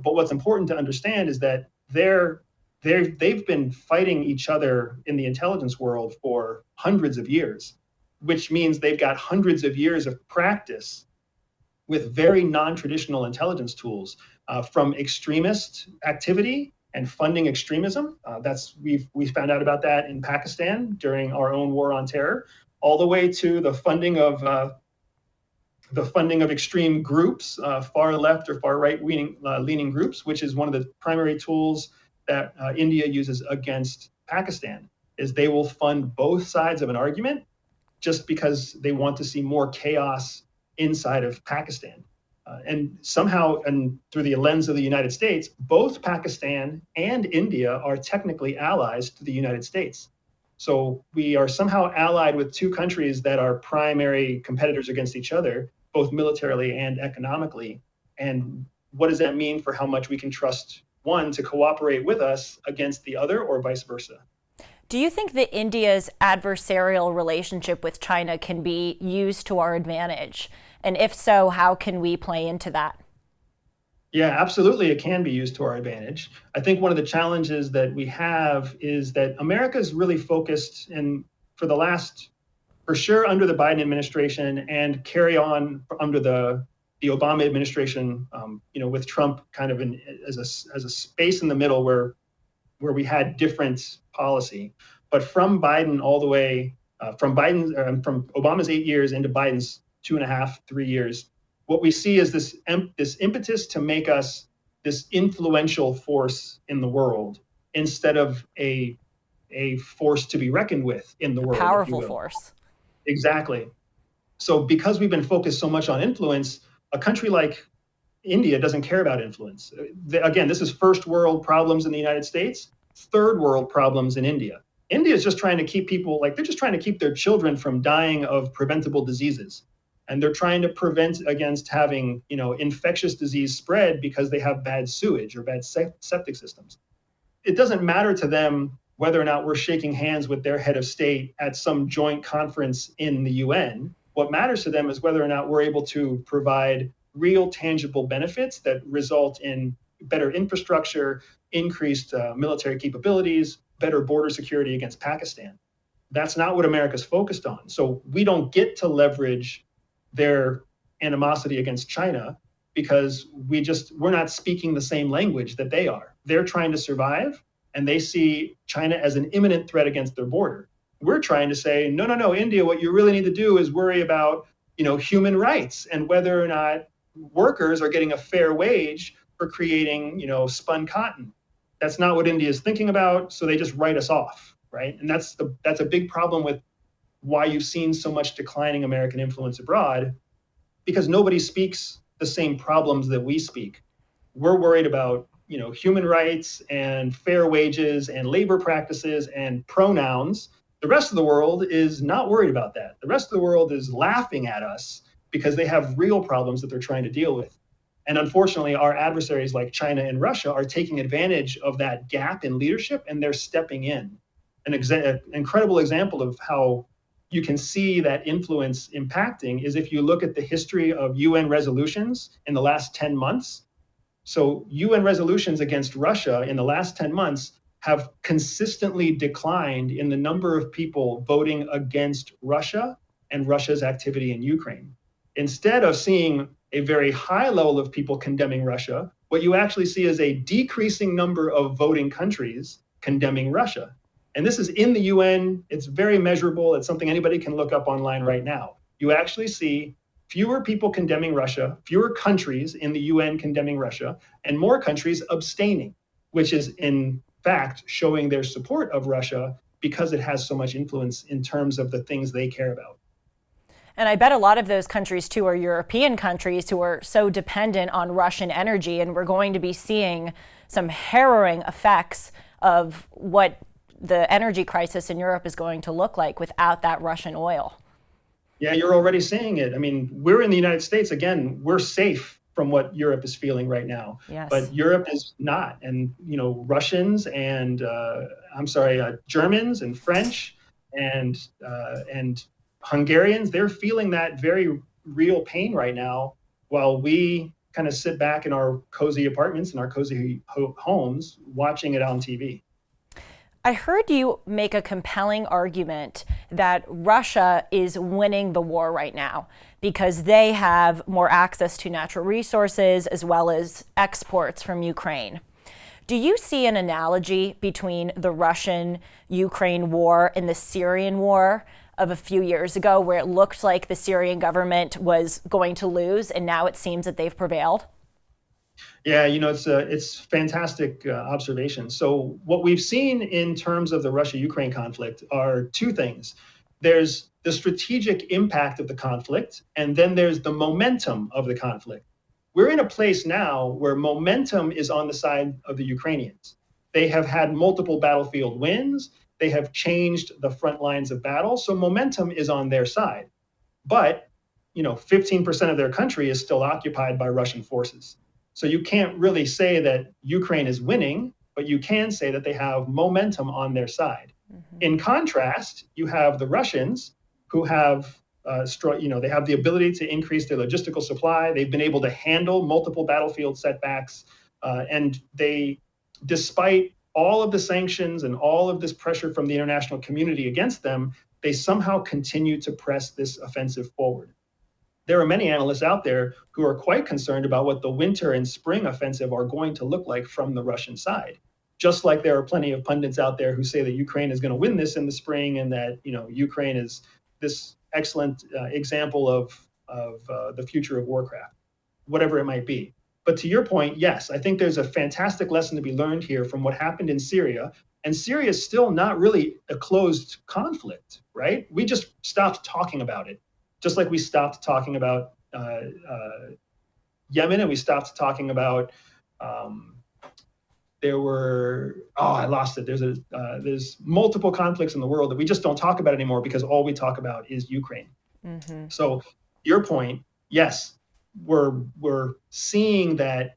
what's important to understand is that they've been fighting each other in the intelligence world for hundreds of years, which means they've got hundreds of years of practice with very non-traditional intelligence tools, from extremist activity and funding extremism. We found out about that in Pakistan during our own war on terror, all the way to the funding of extreme groups, far left or far right leaning groups, which is one of the primary tools that India uses against Pakistan. Is they will fund both sides of an argument just because they want to see more chaos inside of Pakistan. And somehow, and through the lens of the United States, both Pakistan and India are technically allies to the United States. So we are somehow allied with two countries that are primary competitors against each other, both militarily and economically. And what does that mean for how much we can trust one to cooperate with us against the other, or vice versa? Do you think that India's adversarial relationship with China can be used to our advantage? And if so, how can we play into that? Yeah, absolutely. It can be used to our advantage. I think one of the challenges that we have is that America is really focused, and for sure under the Biden administration, and carry on under the Obama administration, with Trump kind of as a space in the middle where we had different policy. But from Biden all the way, from Obama's 8 years into Biden's 2.5, 3 years, what we see is this impetus to make us this influential force in the world instead of a force to be reckoned with in the world. A powerful force. Exactly. So because we've been focused so much on influence, a country like India doesn't care about influence. Again, this is first world problems in the United States, third world problems in India. India is just trying to keep they're just trying to keep their children from dying of preventable diseases. And they're trying to prevent against having, infectious disease spread because they have bad sewage or bad septic systems. It doesn't matter to them whether or not we're shaking hands with their head of state at some joint conference in the UN. What matters to them is whether or not we're able to provide real tangible benefits that result in better infrastructure, increased military capabilities, better border security against Pakistan. That's not what America's focused on. So we don't get to leverage their animosity against China because we're not speaking the same language that they are. They're trying to survive, and they see China as an imminent threat against their border. We're trying to say, no, India, what you really need to do is worry about, human rights and whether or not workers are getting a fair wage for creating, spun cotton. That's not what India is thinking about, so they just write us off, right? And that's a big problem with why you've seen so much declining American influence abroad, because nobody speaks the same problems that we speak. We're worried about, human rights and fair wages and labor practices and pronouns. The rest of the world is not worried about that. The rest of the world is laughing at us because they have real problems that they're trying to deal with. And unfortunately, our adversaries like China and Russia are taking advantage of that gap in leadership, and they're stepping in. An incredible example of how you can see that influence impacting is if you look at the history of UN resolutions in the last 10 months. So UN resolutions against Russia in the last 10 months, have consistently declined in the number of people voting against Russia and Russia's activity in Ukraine. Instead of seeing a very high level of people condemning Russia, what you actually see is a decreasing number of voting countries condemning Russia. And this is in the UN. It's very measurable. It's something anybody can look up online right now. You actually see fewer people condemning Russia, fewer countries in the UN condemning Russia, and more countries abstaining, which is in fact showing their support of Russia because it has so much influence in terms of the things they care about. And I bet a lot of those countries, too, are European countries who are so dependent on Russian energy. And we're going to be seeing some harrowing effects of what the energy crisis in Europe is going to look like without that Russian oil. Yeah, you're already seeing it. I mean, we're in the United States. Again, we're safe from what Europe is feeling right now. Yes. But Europe is not. And, Russians and, Germans and French and Hungarians, they're feeling that very real pain right now while we kind of sit back in our cozy apartments and our cozy homes watching it on TV. I heard you make a compelling argument that Russia is winning the war right now because they have more access to natural resources as well as exports from Ukraine. Do you see an analogy between the Russian-Ukraine war and the Syrian war of a few years ago, where it looked like the Syrian government was going to lose, and now it seems that they've prevailed? Yeah, it's fantastic observation. So what we've seen in terms of the Russia-Ukraine conflict are two things. There's the strategic impact of the conflict, and then there's the momentum of the conflict. We're in a place now where momentum is on the side of the Ukrainians. They have had multiple battlefield wins. They have changed the front lines of battle. So momentum is on their side. But, 15% of their country is still occupied by Russian forces. So you can't really say that Ukraine is winning, but you can say that they have momentum on their side. Mm-hmm. In contrast, you have the Russians who have, they have the ability to increase their logistical supply. They've been able to handle multiple battlefield setbacks. And they, despite all of the sanctions and all of this pressure from the international community against them, they somehow continue to press this offensive forward. There are many analysts out there who are quite concerned about what the winter and spring offensive are going to look like from the Russian side. Just like there are plenty of pundits out there who say that Ukraine is going to win this in the spring and that, Ukraine is this excellent example of the future of warcraft, whatever it might be. But to your point, yes, I think there's a fantastic lesson to be learned here from what happened in Syria. And Syria is still not really a closed conflict, right? We just stopped talking about it, just like we stopped talking about Yemen, and we stopped talking about I lost it. There's multiple conflicts in the world that we just don't talk about anymore because all we talk about is Ukraine. Mm-hmm. So your point, yes, we're seeing that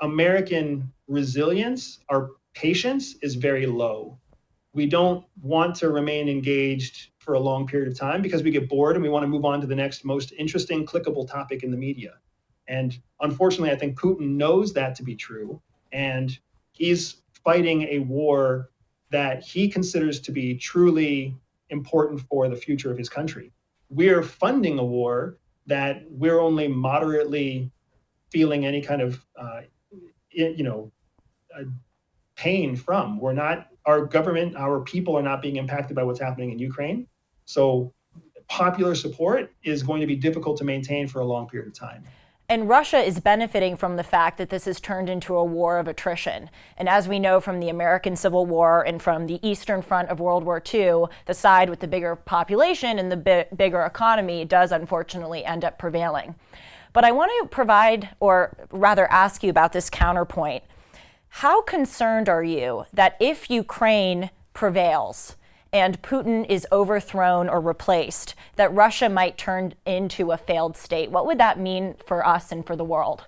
American resilience, our patience is very low. We don't want to remain engaged for a long period of time because we get bored and we want to move on to the next most interesting, clickable topic in the media. And unfortunately, I think Putin knows that to be true. And he's fighting a war that he considers to be truly important for the future of his country. We're funding a war that we're only moderately feeling any kind of, pain from. Our government, our people are not being impacted by what's happening in Ukraine. So popular support is going to be difficult to maintain for a long period of time. And Russia is benefiting from the fact that this has turned into a war of attrition. And as we know from the American Civil War and from the Eastern Front of World War II, the side with the bigger population and the bigger economy does unfortunately end up prevailing. But I want to provide, or rather ask you about this counterpoint. How concerned are you that if Ukraine prevails and Putin is overthrown or replaced, that Russia might turn into a failed state? What would that mean for us and for the world?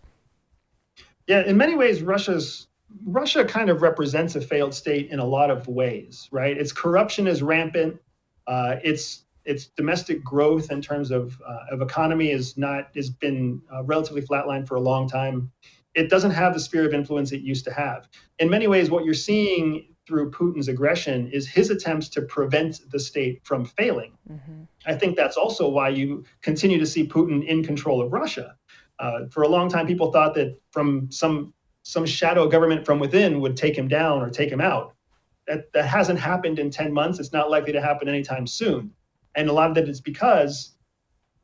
Yeah, in many ways, Russia kind of represents a failed state in a lot of ways, right? Its corruption is rampant. Its domestic growth in terms of economy has been relatively flatlined for a long time. it doesn't have the sphere of influence it used to have. In many ways, what you're seeing through Putin's aggression is his attempts to prevent the state from failing. Mm-hmm. I think that's also why you continue to see Putin in control of Russia. For a long time, people thought that from some shadow government from within would take him down or take him out. That hasn't happened in 10 months. It's not likely to happen anytime soon. And a lot of that is because,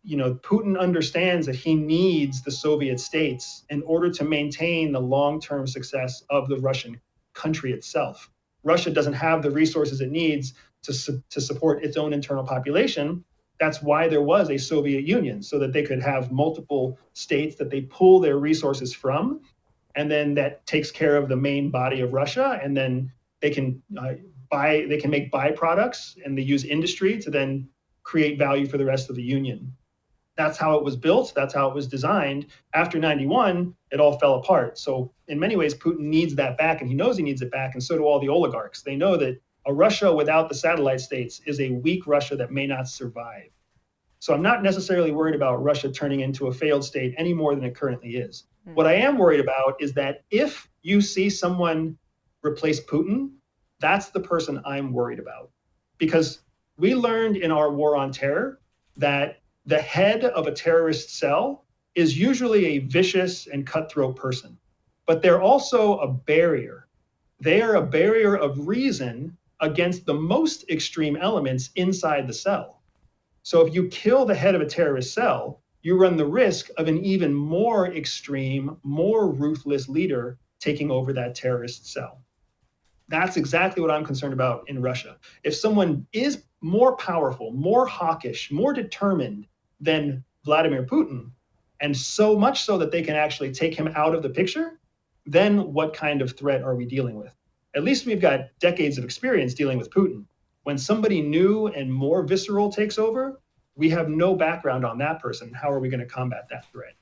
Putin understands that he needs the Soviet states in order to maintain the long-term success of the Russian country itself. Russia doesn't have the resources it needs to support its own internal population. That's why there was a Soviet Union, so that they could have multiple states that they pull their resources from, and then that takes care of the main body of Russia, and then they can make byproducts, and they use industry to then create value for the rest of the Union. That's how it was built. That's how it was designed. After 91, it all fell apart. So in many ways, Putin needs that back, and he knows he needs it back, and so do all the oligarchs. They know that a Russia without the satellite states is a weak Russia that may not survive. So I'm not necessarily worried about Russia turning into a failed state any more than it currently is. Mm-hmm. What I am worried about is that if you see someone replace Putin, that's the person I'm worried about. Because we learned in our war on terror that the head of a terrorist cell is usually a vicious and cutthroat person, but they're also a barrier. They are a barrier of reason against the most extreme elements inside the cell. So if you kill the head of a terrorist cell, you run the risk of an even more extreme, more ruthless leader taking over that terrorist cell. That's exactly what I'm concerned about in Russia. If someone is more powerful, more hawkish, more determined than Vladimir Putin, and so much so that they can actually take him out of the picture, then what kind of threat are we dealing with? At least we've got decades of experience dealing with Putin. When somebody new and more visceral takes over, we have no background on that person. How are we going to combat that threat?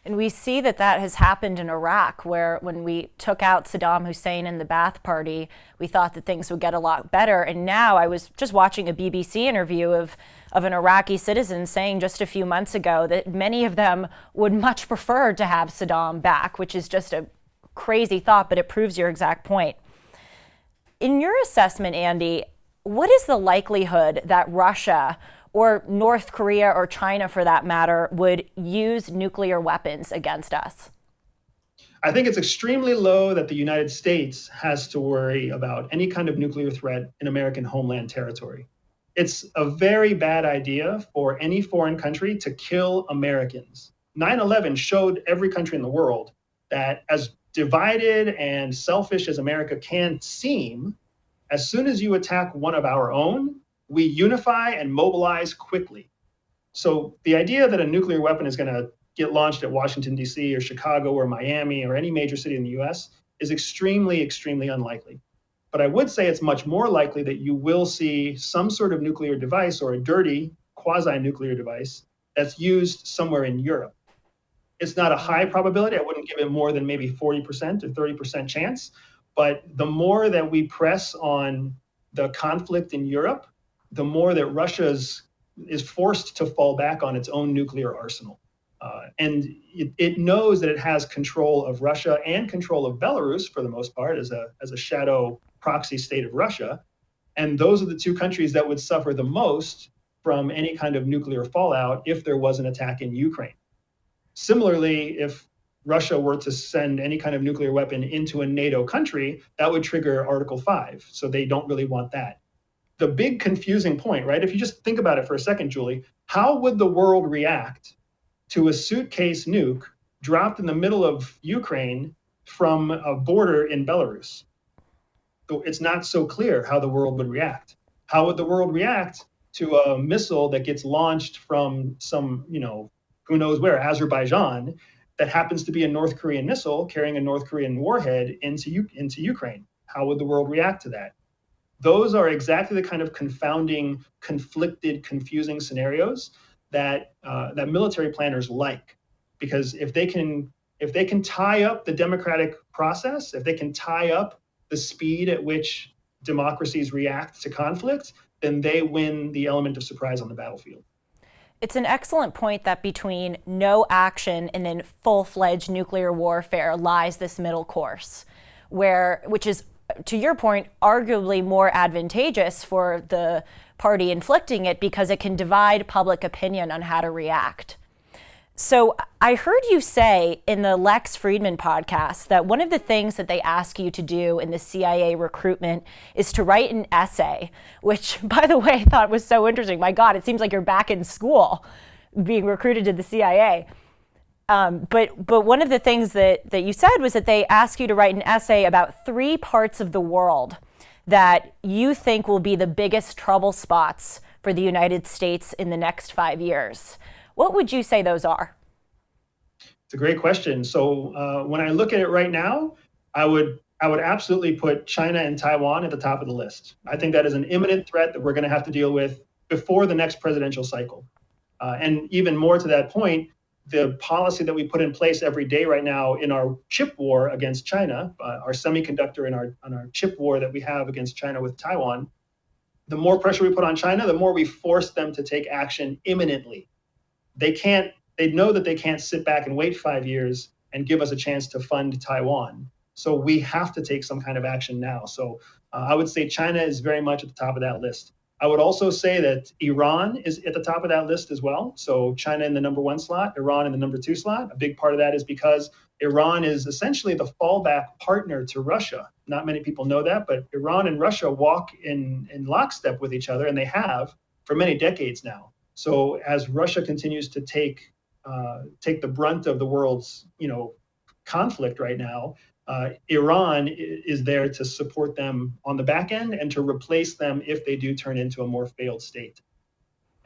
And we see that has happened in Iraq, where when we took out Saddam Hussein in the Ba'ath Party, we thought that things would get a lot better. And now I was just watching a BBC interview of an Iraqi citizen saying just a few months ago that many of them would much prefer to have Saddam back, which is just a crazy thought, but it proves your exact point. In your assessment, Andy, what is the likelihood that Russia or North Korea or China, for that matter, would use nuclear weapons against us? I think it's extremely low that the United States has to worry about any kind of nuclear threat in American homeland territory. It's a very bad idea for any foreign country to kill Americans. 9/11 showed every country in the world that as divided and selfish as America can seem, as soon as you attack one of our own, we unify and mobilize quickly. So the idea that a nuclear weapon is going to get launched at Washington, D.C. or Chicago or Miami or any major city in the U.S. is extremely, extremely unlikely. But I would say it's much more likely that you will see some sort of nuclear device or a dirty quasi-nuclear device that's used somewhere in Europe. It's not a high probability. I wouldn't give it more than maybe 40% or 30% chance. But the more that we press on the conflict in Europe, the more that Russia is forced to fall back on its own nuclear arsenal. And it knows that it has control of Russia and control of Belarus, for the most part, as a shadow proxy state of Russia. And those are the two countries that would suffer the most from any kind of nuclear fallout if there was an attack in Ukraine. Similarly, if Russia were to send any kind of nuclear weapon into a NATO country, that would trigger Article 5. So they don't really want that. The big confusing point, right? If you just think about it for a second, Julie, how would the world react to a suitcase nuke dropped in the middle of Ukraine from a border in Belarus? So it's not so clear how the world would react. How would the world react to a missile that gets launched from some, who knows where, Azerbaijan, that happens to be a North Korean missile carrying a North Korean warhead into Ukraine? How would the world react to that? Those are exactly the kind of confounding, conflicted, confusing scenarios that military planners like, because if they can tie up the democratic process, if they can tie up the speed at which democracies react to conflict, then they win the element of surprise on the battlefield. It's an excellent point that between no action and then full-fledged nuclear warfare lies this middle course, which is, to your point, arguably more advantageous for the party inflicting it because it can divide public opinion on how to react. So I heard you say in the Lex Friedman podcast that one of the things that they ask you to do in the CIA recruitment is to write an essay, which, by the way, I thought was so interesting. My God, it seems like you're back in school being recruited to the CIA. But one of the things that you said was that they ask you to write an essay about 3 parts of the world that you think will be the biggest trouble spots for the United States in the next 5 years. What would you say those are? It's a great question. So when I look at it right now, I would absolutely put China and Taiwan at the top of the list. I think that is an imminent threat that we're going to have to deal with before the next presidential cycle. And even more to that point, the policy that we put in place every day right now in our chip war against China, our semiconductor and our chip war that we have against China with Taiwan, the more pressure we put on China, the more we force them to take action imminently. They know that they can't sit back and wait 5 years and give us a chance to fund Taiwan. So we have to take some kind of action now. So I would say China is very much at the top of that list. I would also say that Iran is at the top of that list as well. So China in the number 1 slot, Iran in the number 2 slot. A big part of that is because Iran is essentially the fallback partner to Russia. Not many people know that, but Iran and Russia walk in lockstep with each other, and they have for many decades now. So as Russia continues to take the brunt of the world's conflict right now, Iran is there to support them on the back end and to replace them if they do turn into a more failed state.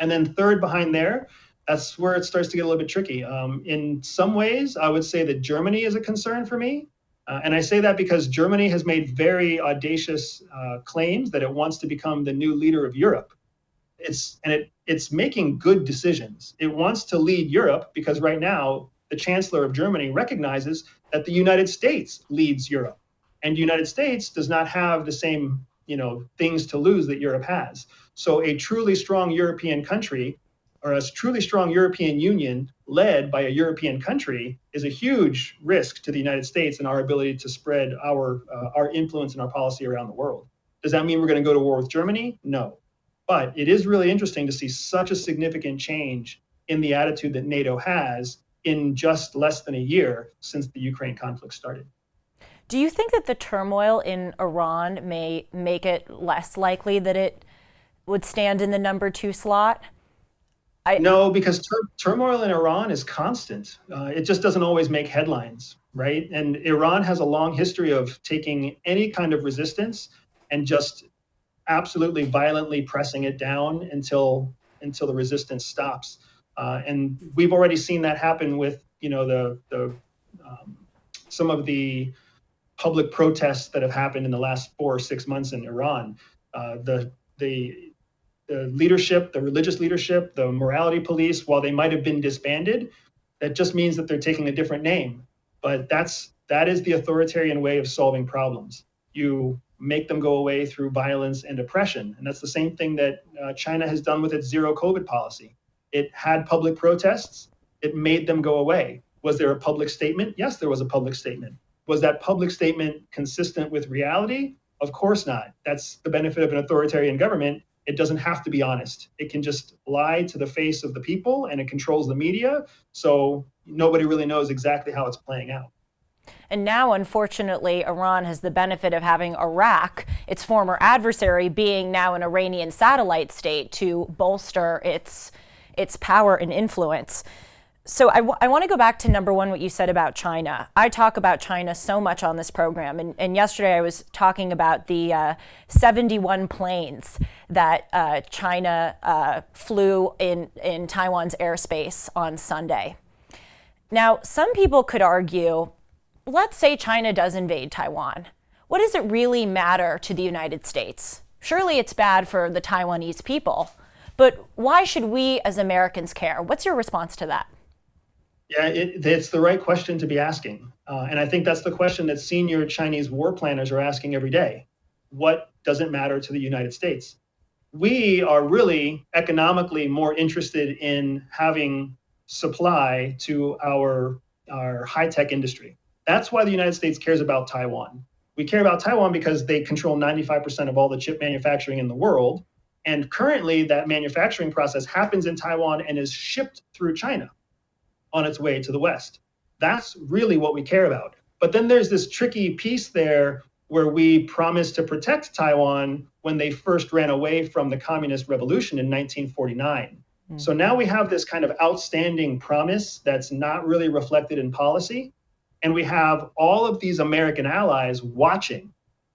And then third behind there, that's where it starts to get a little bit tricky. In some ways, I would say that Germany is a concern for me. And I say that because Germany has made very audacious claims that it wants to become the new leader of Europe. It's making good decisions. It wants to lead Europe because right now, the Chancellor of Germany recognizes that the United States leads Europe. And the United States does not have the same, things to lose that Europe has. So a truly strong European country or a truly strong European Union led by a European country is a huge risk to the United States and our ability to spread our influence and our policy around the world. Does that mean we're going to go to war with Germany? No. But it is really interesting to see such a significant change in the attitude that NATO has in just less than a year since the Ukraine conflict started. Do you think that the turmoil in Iran may make it less likely that it would stand in the number 2 slot? No, because turmoil in Iran is constant. It just doesn't always make headlines, right? And Iran has a long history of taking any kind of resistance and just absolutely violently pressing it down until the resistance stops. And we've already seen that happen with, some of the public protests that have happened in the last 4 or 6 months in Iran. The leadership, the religious leadership, the morality police, while they might have been disbanded, that just means that they're taking a different name. But that is the authoritarian way of solving problems. You make them go away through violence and oppression. And that's the same thing that China has done with its zero COVID policy. It had public protests. It made them go away. Was there a public statement? Yes, there was a public statement. Was that public statement consistent with reality? Of course not. That's the benefit of an authoritarian government. It doesn't have to be honest. It can just lie to the face of the people, and it controls the media. So nobody really knows exactly how it's playing out. And now, unfortunately, Iran has the benefit of having Iraq, its former adversary, being now an Iranian satellite state to bolster its power and influence. So I want to go back to number 1, what you said about China. I talk about China so much on this program. And yesterday I was talking about the 71 planes that China flew in Taiwan's airspace on Sunday. Now, some people could argue, let's say China does invade Taiwan. What does it really matter to the United States? Surely it's bad for the Taiwanese people. But why should we as Americans care? What's your response to that? Yeah, it's the right question to be asking. And I think that's the question that senior Chinese war planners are asking every day. What does it matter to the United States? we are really economically more interested in having supply to our high-tech industry. That's why the United States cares about Taiwan. We care about Taiwan because they control 95% of all the chip manufacturing in the world. And currently, that manufacturing process happens in Taiwan and is shipped through China on its way to the West. That's really what we care about. But then there's this tricky piece there where we promised to protect Taiwan when they first ran away from the communist revolution in 1949. Mm-hmm. So now we have this kind of outstanding promise that's not really reflected in policy. And we have all of these American allies watching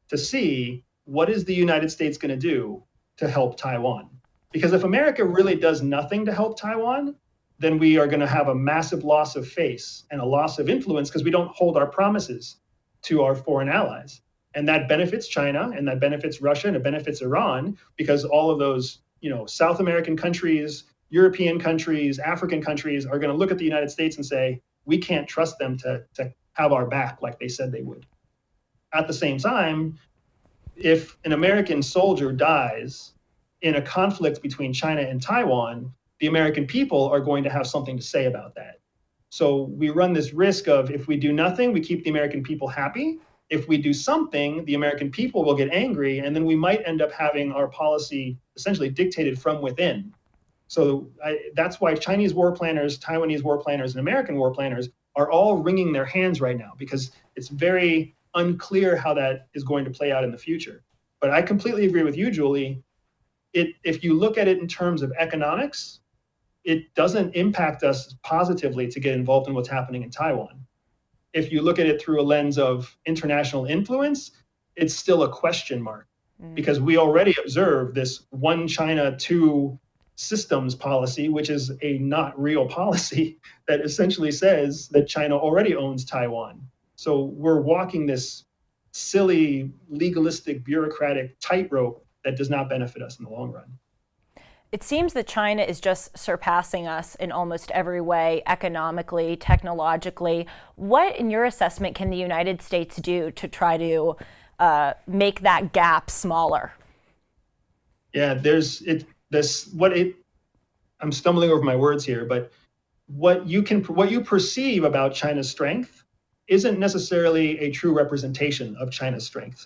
to see what is the United States going to do to help Taiwan. Because if America really does nothing to help Taiwan, then we are going to have a massive loss of face and a loss of influence because we don't hold our promises to our foreign allies. And that benefits China, and that benefits Russia, and it benefits Iran, because all of those, South American countries, European countries, African countries are going to look at the United States and say, we can't trust them to have our back like they said they would. At the same time, if an American soldier dies in a conflict between China and Taiwan, the American people are going to have something to say about that. So we run this risk of, if we do nothing, we keep the American people happy. If we do something, the American people will get angry, and then we might end up having our policy essentially dictated from within. So that's why Chinese war planners, Taiwanese war planners, and American war planners are all wringing their hands right now, because it's very unclear how that is going to play out in the future. But I completely agree with you, Julie. If you look at it in terms of economics, it doesn't impact us positively to get involved in what's happening in Taiwan. If you look at it through a lens of international influence, it's still a question mark, because we already observe this one China, two systems policy, which is a not real policy that essentially says that China already owns Taiwan. So we're walking this silly, legalistic, bureaucratic tightrope that does not benefit us in the long run. It seems that China is just surpassing us in almost every way, economically, technologically. What, in your assessment, can the United States do to try to make that gap smaller? Yeah, I'm stumbling over my words here, but what you perceive about China's strength isn't necessarily a true representation of China's strength.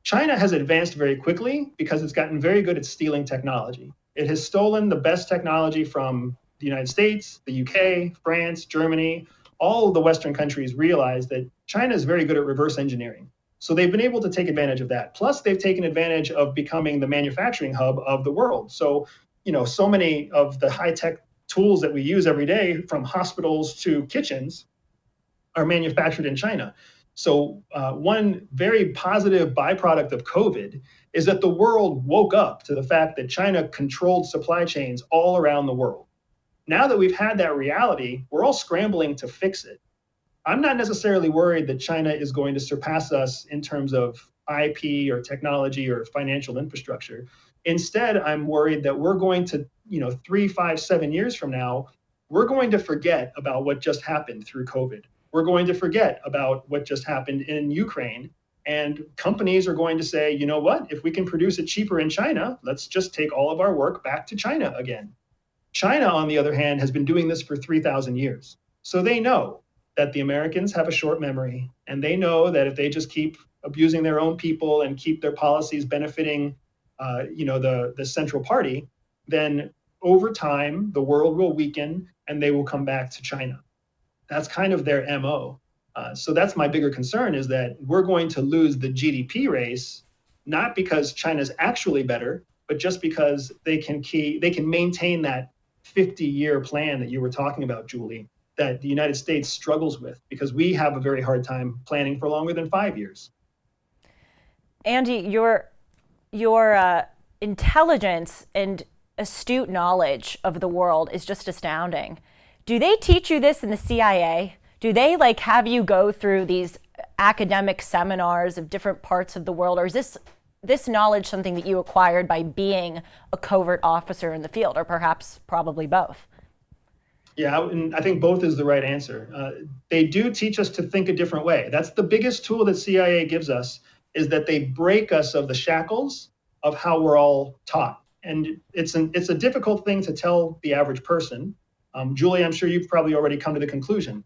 China has advanced very quickly because it's gotten very good at stealing technology. It has stolen the best technology from the United States, the UK, France, Germany. All of the Western countries realize that China is very good at reverse engineering. So they've been able to take advantage of that. Plus, they've taken advantage of becoming the manufacturing hub of the world. So, so many of the high-tech tools that we use every day, from hospitals to kitchens, are manufactured in China. So one very positive byproduct of COVID is that the world woke up to the fact that China controlled supply chains all around the world. Now that we've had that reality, we're all scrambling to fix it. I'm not necessarily worried that China is going to surpass us in terms of IP or technology or financial infrastructure. Instead, I'm worried that we're going to, 3, 5, 7 years from now, we're going to forget about what just happened through COVID. We're going to forget about what just happened in Ukraine. And companies are going to say, you know what, if we can produce it cheaper in China, let's just take all of our work back to China again. China, on the other hand, has been doing this for 3,000 years. So they know that the Americans have a short memory, and they know that if they just keep abusing their own people and keep their policies benefiting, the central party, then over time, the world will weaken and they will come back to China. That's kind of their MO. So that's my bigger concern, is that we're going to lose the GDP race, not because China's actually better, but just because they can maintain that 50-year plan that you were talking about, Julie, that the United States struggles with, because we have a very hard time planning for longer than 5 years. Andy, your intelligence and astute knowledge of the world is just astounding. Do they teach you this in the CIA? Do they have you go through these academic seminars of different parts of the world, or is this knowledge something that you acquired by being a covert officer in the field, or perhaps probably both? Yeah, and I think both is the right answer. They do teach us to think a different way. That's the biggest tool that CIA gives us, is that they break us of the shackles of how we're all taught. and it's a difficult thing to tell the average person. Julie, I'm sure you've probably already come to the conclusion.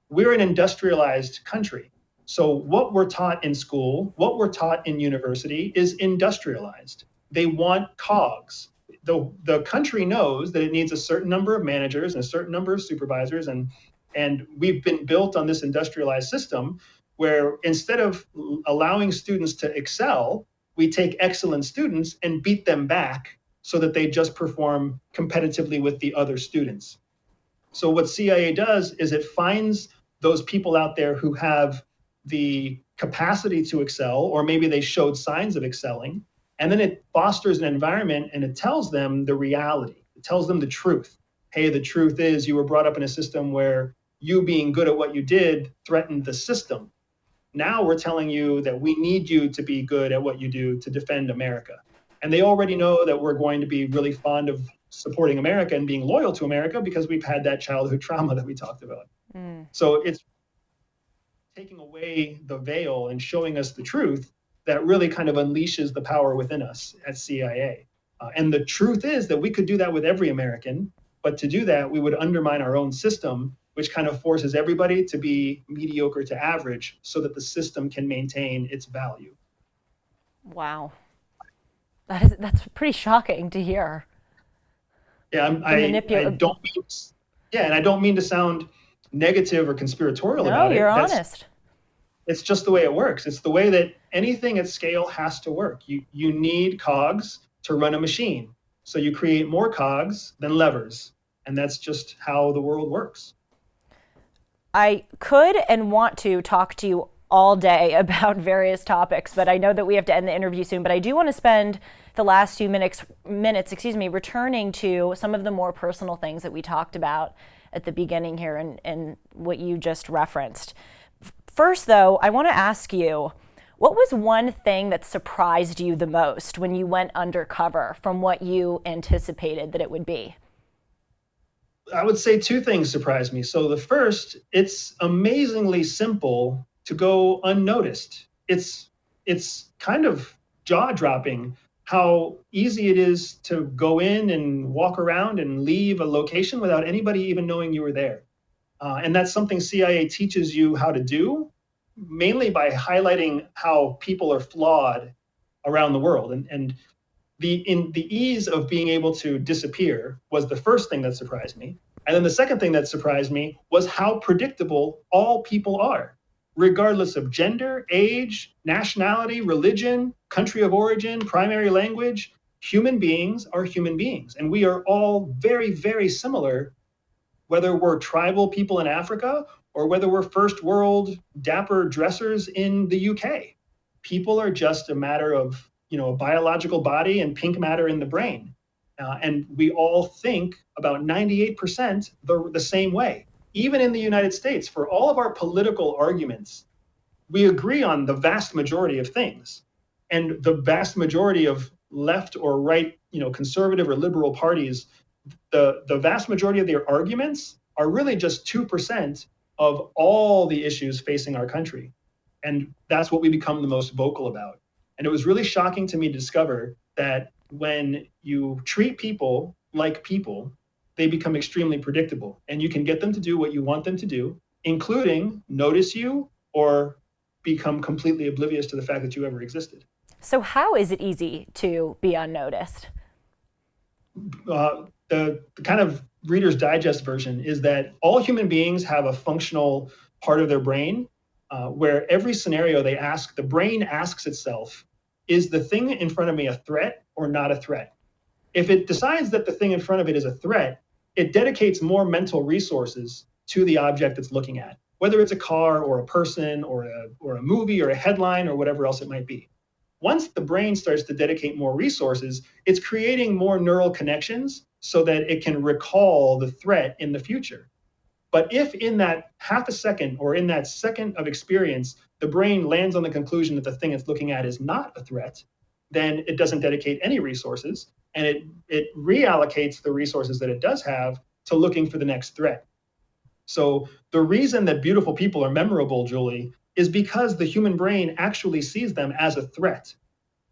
We're an industrialized country. So what we're taught in school, what we're taught in university is industrialized. They want cogs. The country knows that it needs a certain number of managers and a certain number of supervisors, and we've been built on this industrialized system where instead of allowing students to excel, we take excellent students and beat them back so that they just perform competitively with the other students. So what CIA does is it finds those people out there who have the capacity to excel, or maybe they showed signs of excelling, and then it fosters an environment and it tells them the reality. It tells them the truth. Hey, the truth is you were brought up in a system where you being good at what you did threatened the system. Now we're telling you that we need you to be good at what you do to defend America. And they already know that we're going to be really fond of supporting America and being loyal to America because we've had that childhood trauma that we talked about. So it's taking away the veil and showing us the truth that really kind of unleashes the power within us at CIA. And the truth is that we could do that with every American, but to do that, we would undermine our own system, which kind of forces everybody to be mediocre to average so that the system can maintain its value. Wow. That's pretty shocking to hear. Yeah, I don't mean, and I don't mean to sound negative or conspiratorial about it. No, you're honest. It's just the way it works. It's the way that anything at scale has to work. You need cogs to run a machine. So you create more cogs than levers. And that's just how the world works. I could and want to talk to you all day about various topics, but I know that we have to end the interview soon. But I do want to spend the last few minutes, returning to some of the more personal things that we talked about at the beginning here and what you just referenced. First, though, I want to ask you, what was one thing that surprised you the most when you went undercover from what you anticipated that it would be? I would say two things surprised me. So the first, it's amazingly simple to go unnoticed. It's kind of jaw-dropping how easy it is to go in and walk around and leave a location without anybody even knowing you were there. And that's something CIA teaches you how to do, mainly by highlighting how people are flawed around the world. And the ease of being able to disappear was the first thing that surprised me. And then the second thing that surprised me was how predictable all people are, regardless of gender, age, nationality, religion, country of origin, primary language. Human beings are human beings. And we are all very, very similar, whether we're tribal people in Africa or whether we're first world dapper dressers in the UK. People are just a matter of, a biological body and pink matter in the brain. And we all think about 98% the same way. Even in the United States, for all of our political arguments, we agree on the vast majority of things. And the vast majority of left or right, conservative or liberal parties, the vast majority of their arguments are really just 2% of all the issues facing our country. And that's what we become the most vocal about. And it was really shocking to me to discover that when you treat people like people, they become extremely predictable. And you can get them to do what you want them to do, including notice you or become completely oblivious to the fact that you ever existed. So how is it easy to be unnoticed? The kind of Reader's Digest version is that all human beings have a functional part of their brain where every scenario the brain asks itself, is the thing in front of me a threat or not a threat? If it decides that the thing in front of it is a threat, it dedicates more mental resources to the object it's looking at, whether it's a car or a person or a movie or a headline or whatever else it might be. Once the brain starts to dedicate more resources, it's creating more neural connections so that it can recall the threat in the future. But if in that half a second or in that second of experience, the brain lands on the conclusion that the thing it's looking at is not a threat, then it doesn't dedicate any resources, and it reallocates the resources that it does have to looking for the next threat. So the reason that beautiful people are memorable, Julie, is because the human brain actually sees them as a threat.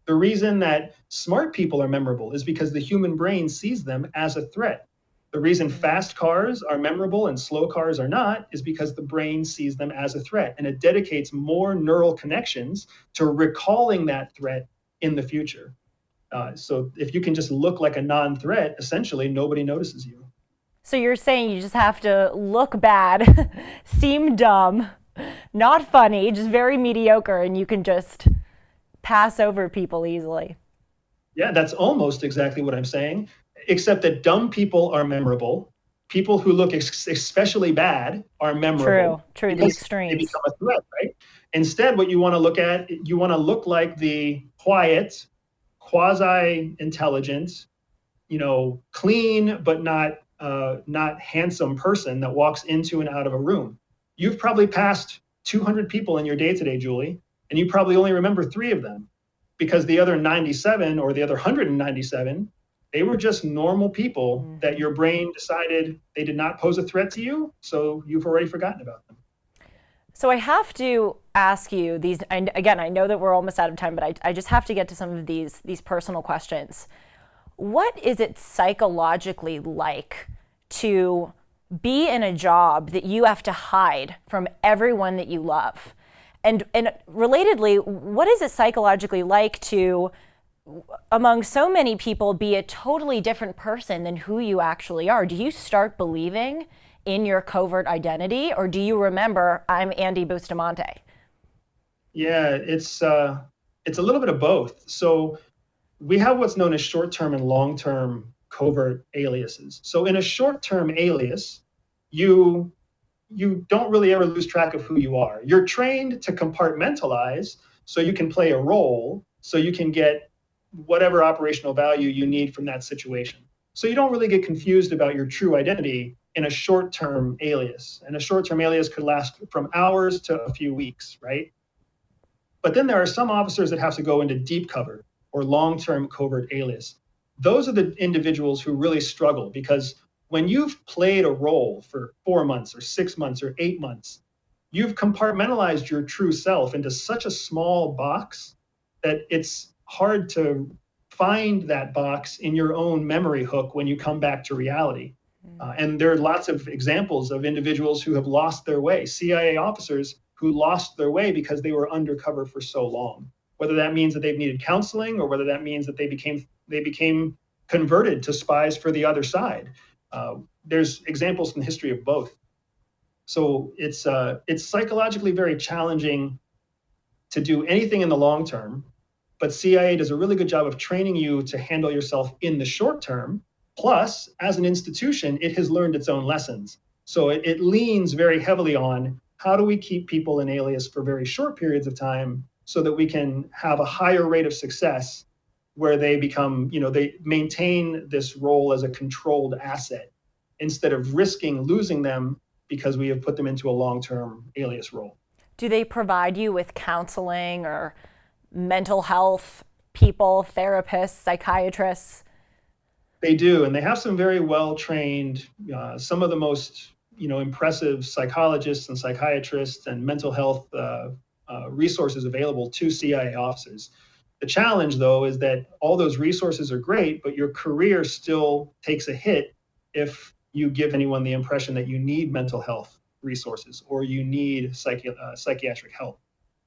The reason that smart people are memorable is because the human brain sees them as a threat. The reason fast cars are memorable and slow cars are not is because the brain sees them as a threat, and it dedicates more neural connections to recalling that threat in the future. So if you can just look like a non-threat, essentially nobody notices you. So you're saying you just have to look bad, seem dumb, not funny, just very mediocre, and you can just pass over people easily. Yeah, that's almost exactly what I'm saying, except that dumb people are memorable. People who look especially bad are True, memorable true, the because they extremes. become a threat, right? Instead, what you want to look at, you want to look like the quiet, quasi-intelligent, clean but not handsome person that walks into and out of a room. You've probably passed 200 people in your day today, Julie, and you probably only remember 3 of them because the other 97 or the other 197, they were just normal people that your brain decided they did not pose a threat to you, so you've already forgotten about them. So I have to ask you these, and again, I know that we're almost out of time, but I just have to get to some of these personal questions. What is it psychologically like to be in a job that you have to hide from everyone that you love? And relatedly, what is it psychologically like to, among so many people, be a totally different person than who you actually are? Do you start believing in your covert identity, or do you remember, I'm Andy Bustamante? Yeah, it's a little bit of both. So we have what's known as short-term and long-term covert aliases. So in a short-term alias, you don't really ever lose track of who you are. You're trained to compartmentalize so you can play a role, so you can get whatever operational value you need from that situation. So you don't really get confused about your true identity in a short-term alias. And a short-term alias could last from hours to a few weeks, right? But then there are some officers that have to go into deep cover or long-term covert alias. Those are the individuals who really struggle because when you've played a role for 4 months or 6 months or 8 months, you've compartmentalized your true self into such a small box that it's hard to find that box in your own memory hook when you come back to reality. And there are lots of examples of individuals who have lost their way, CIA officers who lost their way because they were undercover for so long. Whether that means that they've needed counseling or whether that means that they became converted to spies for the other side. There's examples in the history of both. So it's psychologically very challenging to do anything in the long term, but CIA does a really good job of training you to handle yourself in the short term. Plus, as an institution, it has learned its own lessons. So it leans very heavily on how do we keep people in alias for very short periods of time so that we can have a higher rate of success where they become, they maintain this role as a controlled asset instead of risking losing them because we have put them into a long-term alias role. Do they provide you with counseling or mental health people, therapists, psychiatrists? They do, and they have some very well-trained, some of the most impressive psychologists and psychiatrists and mental health resources available to CIA officers. The challenge, though, is that all those resources are great, but your career still takes a hit if you give anyone the impression that you need mental health resources or you need psychiatric help.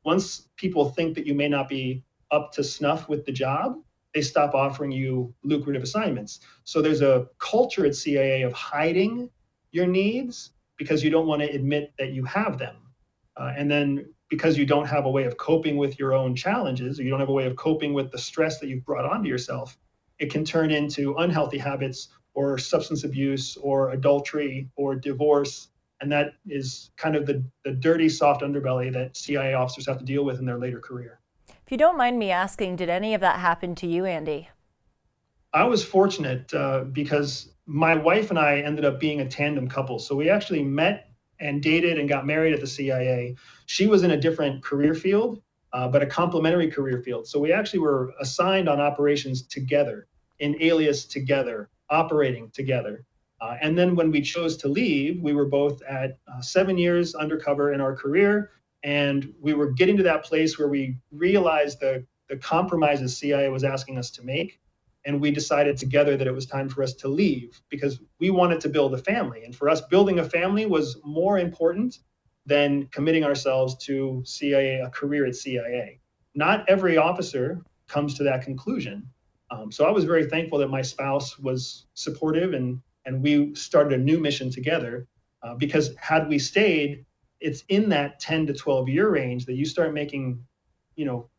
Once people think that you may not be up to snuff with the job, they stop offering you lucrative assignments. So there's a culture at CIA of hiding your needs because you don't want to admit that you have them. And then because you don't have a way of coping with your own challenges, or you don't have a way of coping with the stress that you've brought onto yourself, it can turn into unhealthy habits or substance abuse or adultery or divorce. And that is kind of the dirty, soft underbelly that CIA officers have to deal with in their later career. If you don't mind me asking, did any of that happen to you, Andy? I was fortunate because my wife and I ended up being a tandem couple. So we actually met and dated and got married at the CIA. She was in a different career field, but a complementary career field. So we actually were assigned on operations together, in alias together, operating together. And then when we chose to leave, we were both at 7 years undercover in our career. And we were getting to that place where we realized the the compromises CIA was asking us to make. And we decided together that it was time for us to leave because we wanted to build a family. And for us, building a family was more important than committing ourselves to CIA, a career at CIA. Not every officer comes to that conclusion. So I was very thankful that my spouse was supportive and we started a new mission together because had we stayed, it's in that 10 to 12 year range that you start making,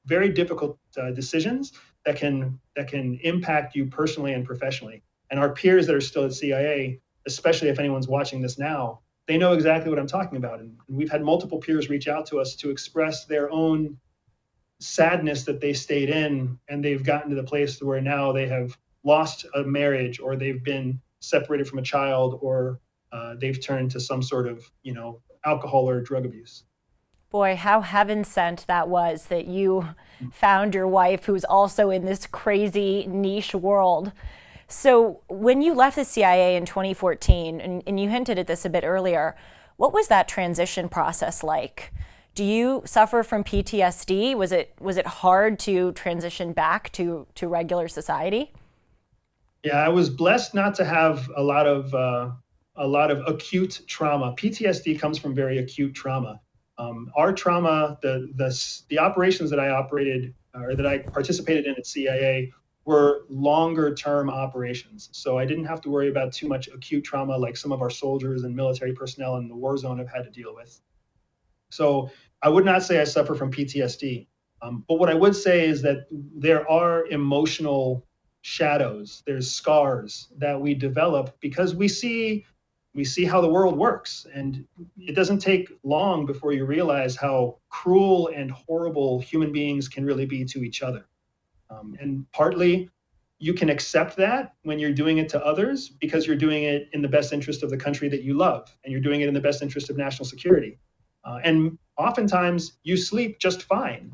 very difficult decisions that can impact you personally and professionally. And our peers that are still at CIA, especially if anyone's watching this now, they know exactly what I'm talking about. And we've had multiple peers reach out to us to express their own sadness that they stayed in and they've gotten to the place where now they have lost a marriage or they've been separated from a child or they've turned to some sort of, alcohol or drug abuse. Boy, how heaven sent that was that you found your wife who's also in this crazy niche world. So when you left the CIA in 2014, and you hinted at this a bit earlier, what was that transition process like? Do you suffer from PTSD? Was it hard to transition back to regular society? Yeah, I was blessed not to have a lot of acute trauma. PTSD comes from very acute trauma. Our trauma, the operations that I operated or that I participated in at CIA were longer term operations. So I didn't have to worry about too much acute trauma like some of our soldiers and military personnel in the war zone have had to deal with. So I would not say I suffer from PTSD. But what I would say is that there are emotional shadows, there's scars that we develop because we see how the world works. And it doesn't take long before you realize how cruel and horrible human beings can really be to each other. And partly you can accept that when you're doing it to others because you're doing it in the best interest of the country that you love and you're doing it in the best interest of national security. And oftentimes you sleep just fine.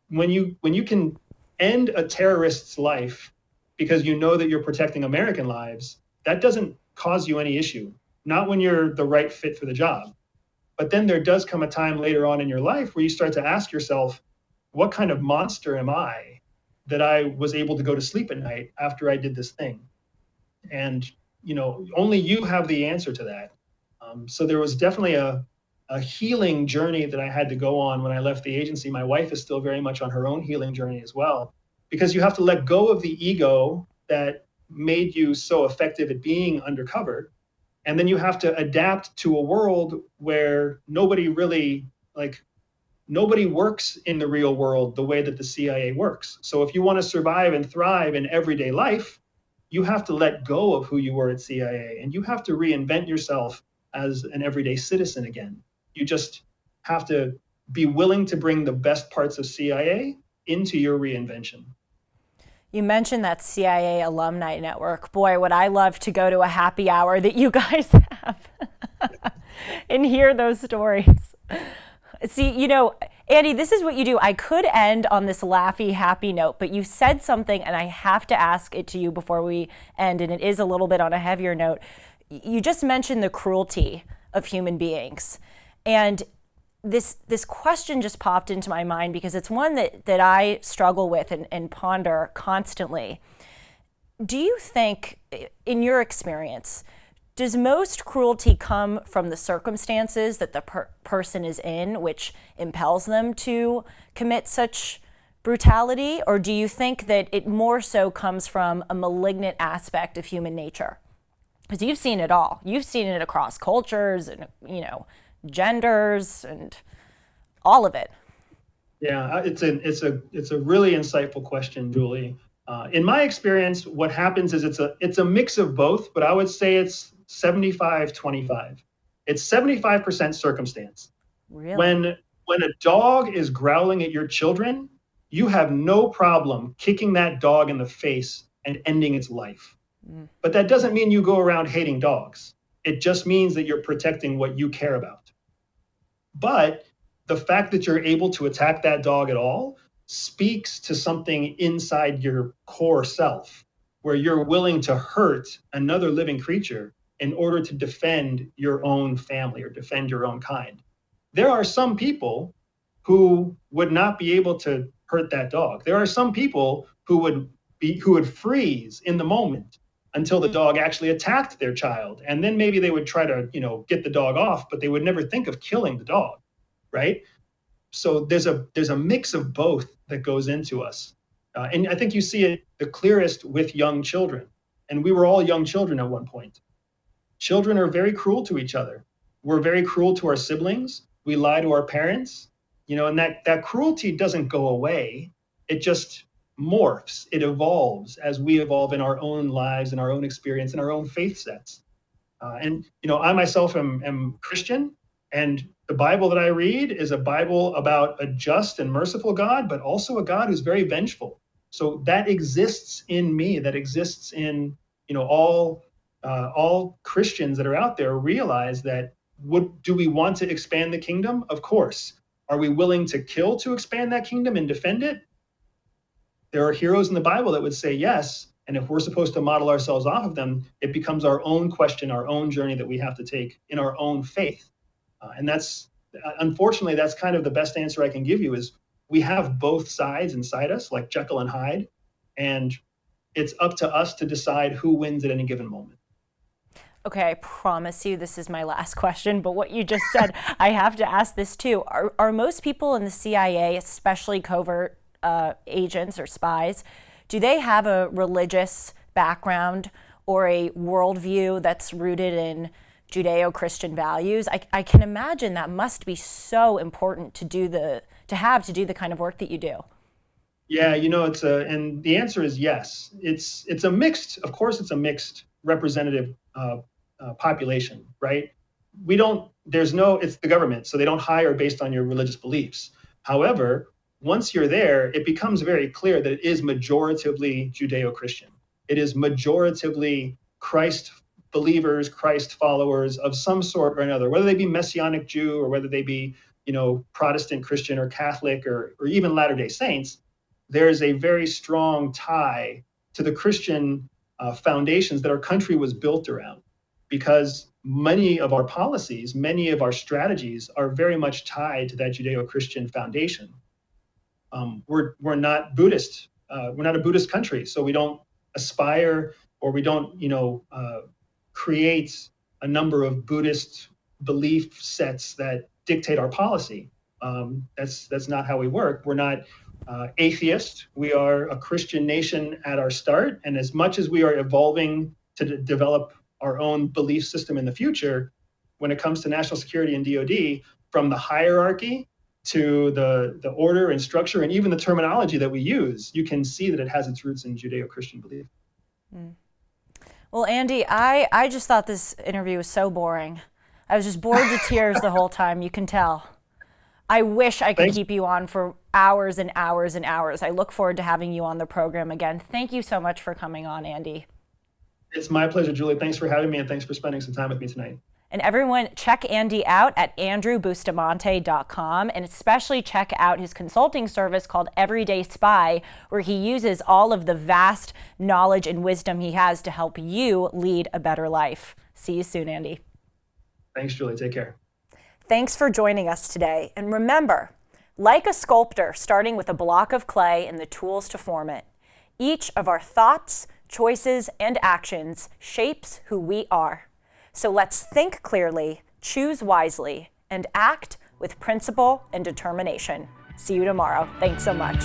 When you can end a terrorist's life because you know that you're protecting American lives, that doesn't cause you any issue, not when you're the right fit for the job. But then there does come a time later on in your life where you start to ask yourself, what kind of monster am I that I was able to go to sleep at night after I did this thing? And, only you have the answer to that. So there was definitely a healing journey that I had to go on when I left the agency. My wife is still very much on her own healing journey as well, because you have to let go of the ego that made you so effective at being undercover. And then you have to adapt to a world where nobody works in the real world the way that the CIA works. So if you want to survive and thrive in everyday life, you have to let go of who you were at CIA and you have to reinvent yourself as an everyday citizen again. You just have to be willing to bring the best parts of CIA into your reinvention. You mentioned that CIA alumni network. Boy, would I love to go to a happy hour that you guys have and hear those stories. See, Andy, this is what you do. I could end on this laughy, happy note, but you said something and I have to ask it to you before we end, and it is a little bit on a heavier note. You just mentioned the cruelty of human beings. And this question just popped into my mind because it's one that I struggle with and ponder constantly. Do you think, in your experience, does most cruelty come from the circumstances that the person is in, which impels them to commit such brutality? Or do you think that it more so comes from a malignant aspect of human nature? Because you've seen it all. You've seen it across cultures and, genders and all of it. Yeah, it's a really insightful question, Julie. In my experience, what happens is it's a mix of both, but I would say it's 75-25. It's 75% circumstance. Really? When a dog is growling at your children, you have no problem kicking that dog in the face and ending its life. But that doesn't mean you go around hating dogs. It just means that you're protecting what you care about. But the fact that you're able to attack that dog at all speaks to something inside your core self, where you're willing to hurt another living creature in order to defend your own family or defend your own kind. There are some people who would not be able to hurt that dog. There are some people who would freeze in the moment until the dog actually attacked their child. And then maybe they would try to, get the dog off, but they would never think of killing the dog, right? So there's a mix of both that goes into us. And I think you see it the clearest with young children. And we were all young children at one point. Children are very cruel to each other. We're very cruel to our siblings. We lie to our parents, and that cruelty doesn't go away. It just morphs. It evolves as we evolve in our own lives and our own experience and our own faith sets. And I myself am Christian, and the Bible that I read is a Bible about a just and merciful God, but also a God who's very vengeful. So that exists in me. That exists in all Christians that are out there. Realize that. Do we want to expand the kingdom? Of course. Are we willing to kill to expand that kingdom and defend it? There are heroes in the Bible that would say yes. And if we're supposed to model ourselves off of them, it becomes our own question, our own journey that we have to take in our own faith. And that's, unfortunately, that's kind of the best answer I can give you is we have both sides inside us, like Jekyll and Hyde. And it's up to us to decide who wins at any given moment. Okay, I promise you this is my last question, but what you just said, I have to ask this too. Are most people in the CIA, especially covert agents or spies, do they have a religious background or a worldview that's rooted in Judeo-Christian values? I can imagine that must be so important to do the kind of work that you do. Yeah, and the answer is yes. It's a mixed, of course, it's a mixed representative population, right? It's the government, so they don't hire based on your religious beliefs. However, once you're there, it becomes very clear that it is majoritively Judeo-Christian. It is majoritively Christ believers, Christ followers of some sort or another, whether they be Messianic Jew or whether they be, Protestant Christian or Catholic or even Latter-day Saints. There's a very strong tie to the Christian foundations that our country was built around, because many of our policies, many of our strategies are very much tied to that Judeo-Christian foundation. We're not Buddhist. We're not a Buddhist country, so we don't aspire or we don't, create a number of Buddhist belief sets that dictate our policy. That's not how we work. We're not atheist. We are a Christian nation at our start, and as much as we are evolving to develop our own belief system in the future, when it comes to national security and DoD, from the hierarchy to the order and structure and even the terminology that we use, you can see that it has its roots in Judeo-Christian belief. Well, Andy, I just thought this interview was so boring. I was just bored to tears the whole time, you can tell. I wish I could keep you on for hours and hours and hours. I look forward to having you on the program again. Thank you so much for coming on, Andy. It's my pleasure, Julie. Thanks for having me, and thanks for spending some time with me tonight. And everyone, check Andy out at andrewbustamante.com, and especially check out his consulting service called EverydaySpy, where he uses all of the vast knowledge and wisdom he has to help you lead a better life. See you soon, Andy. Thanks, Julie. Take care. Thanks for joining us today. And remember, like a sculptor starting with a block of clay and the tools to form it, each of our thoughts, choices, and actions shapes who we are. So let's think clearly, choose wisely, and act with principle and determination. See you tomorrow. Thanks so much.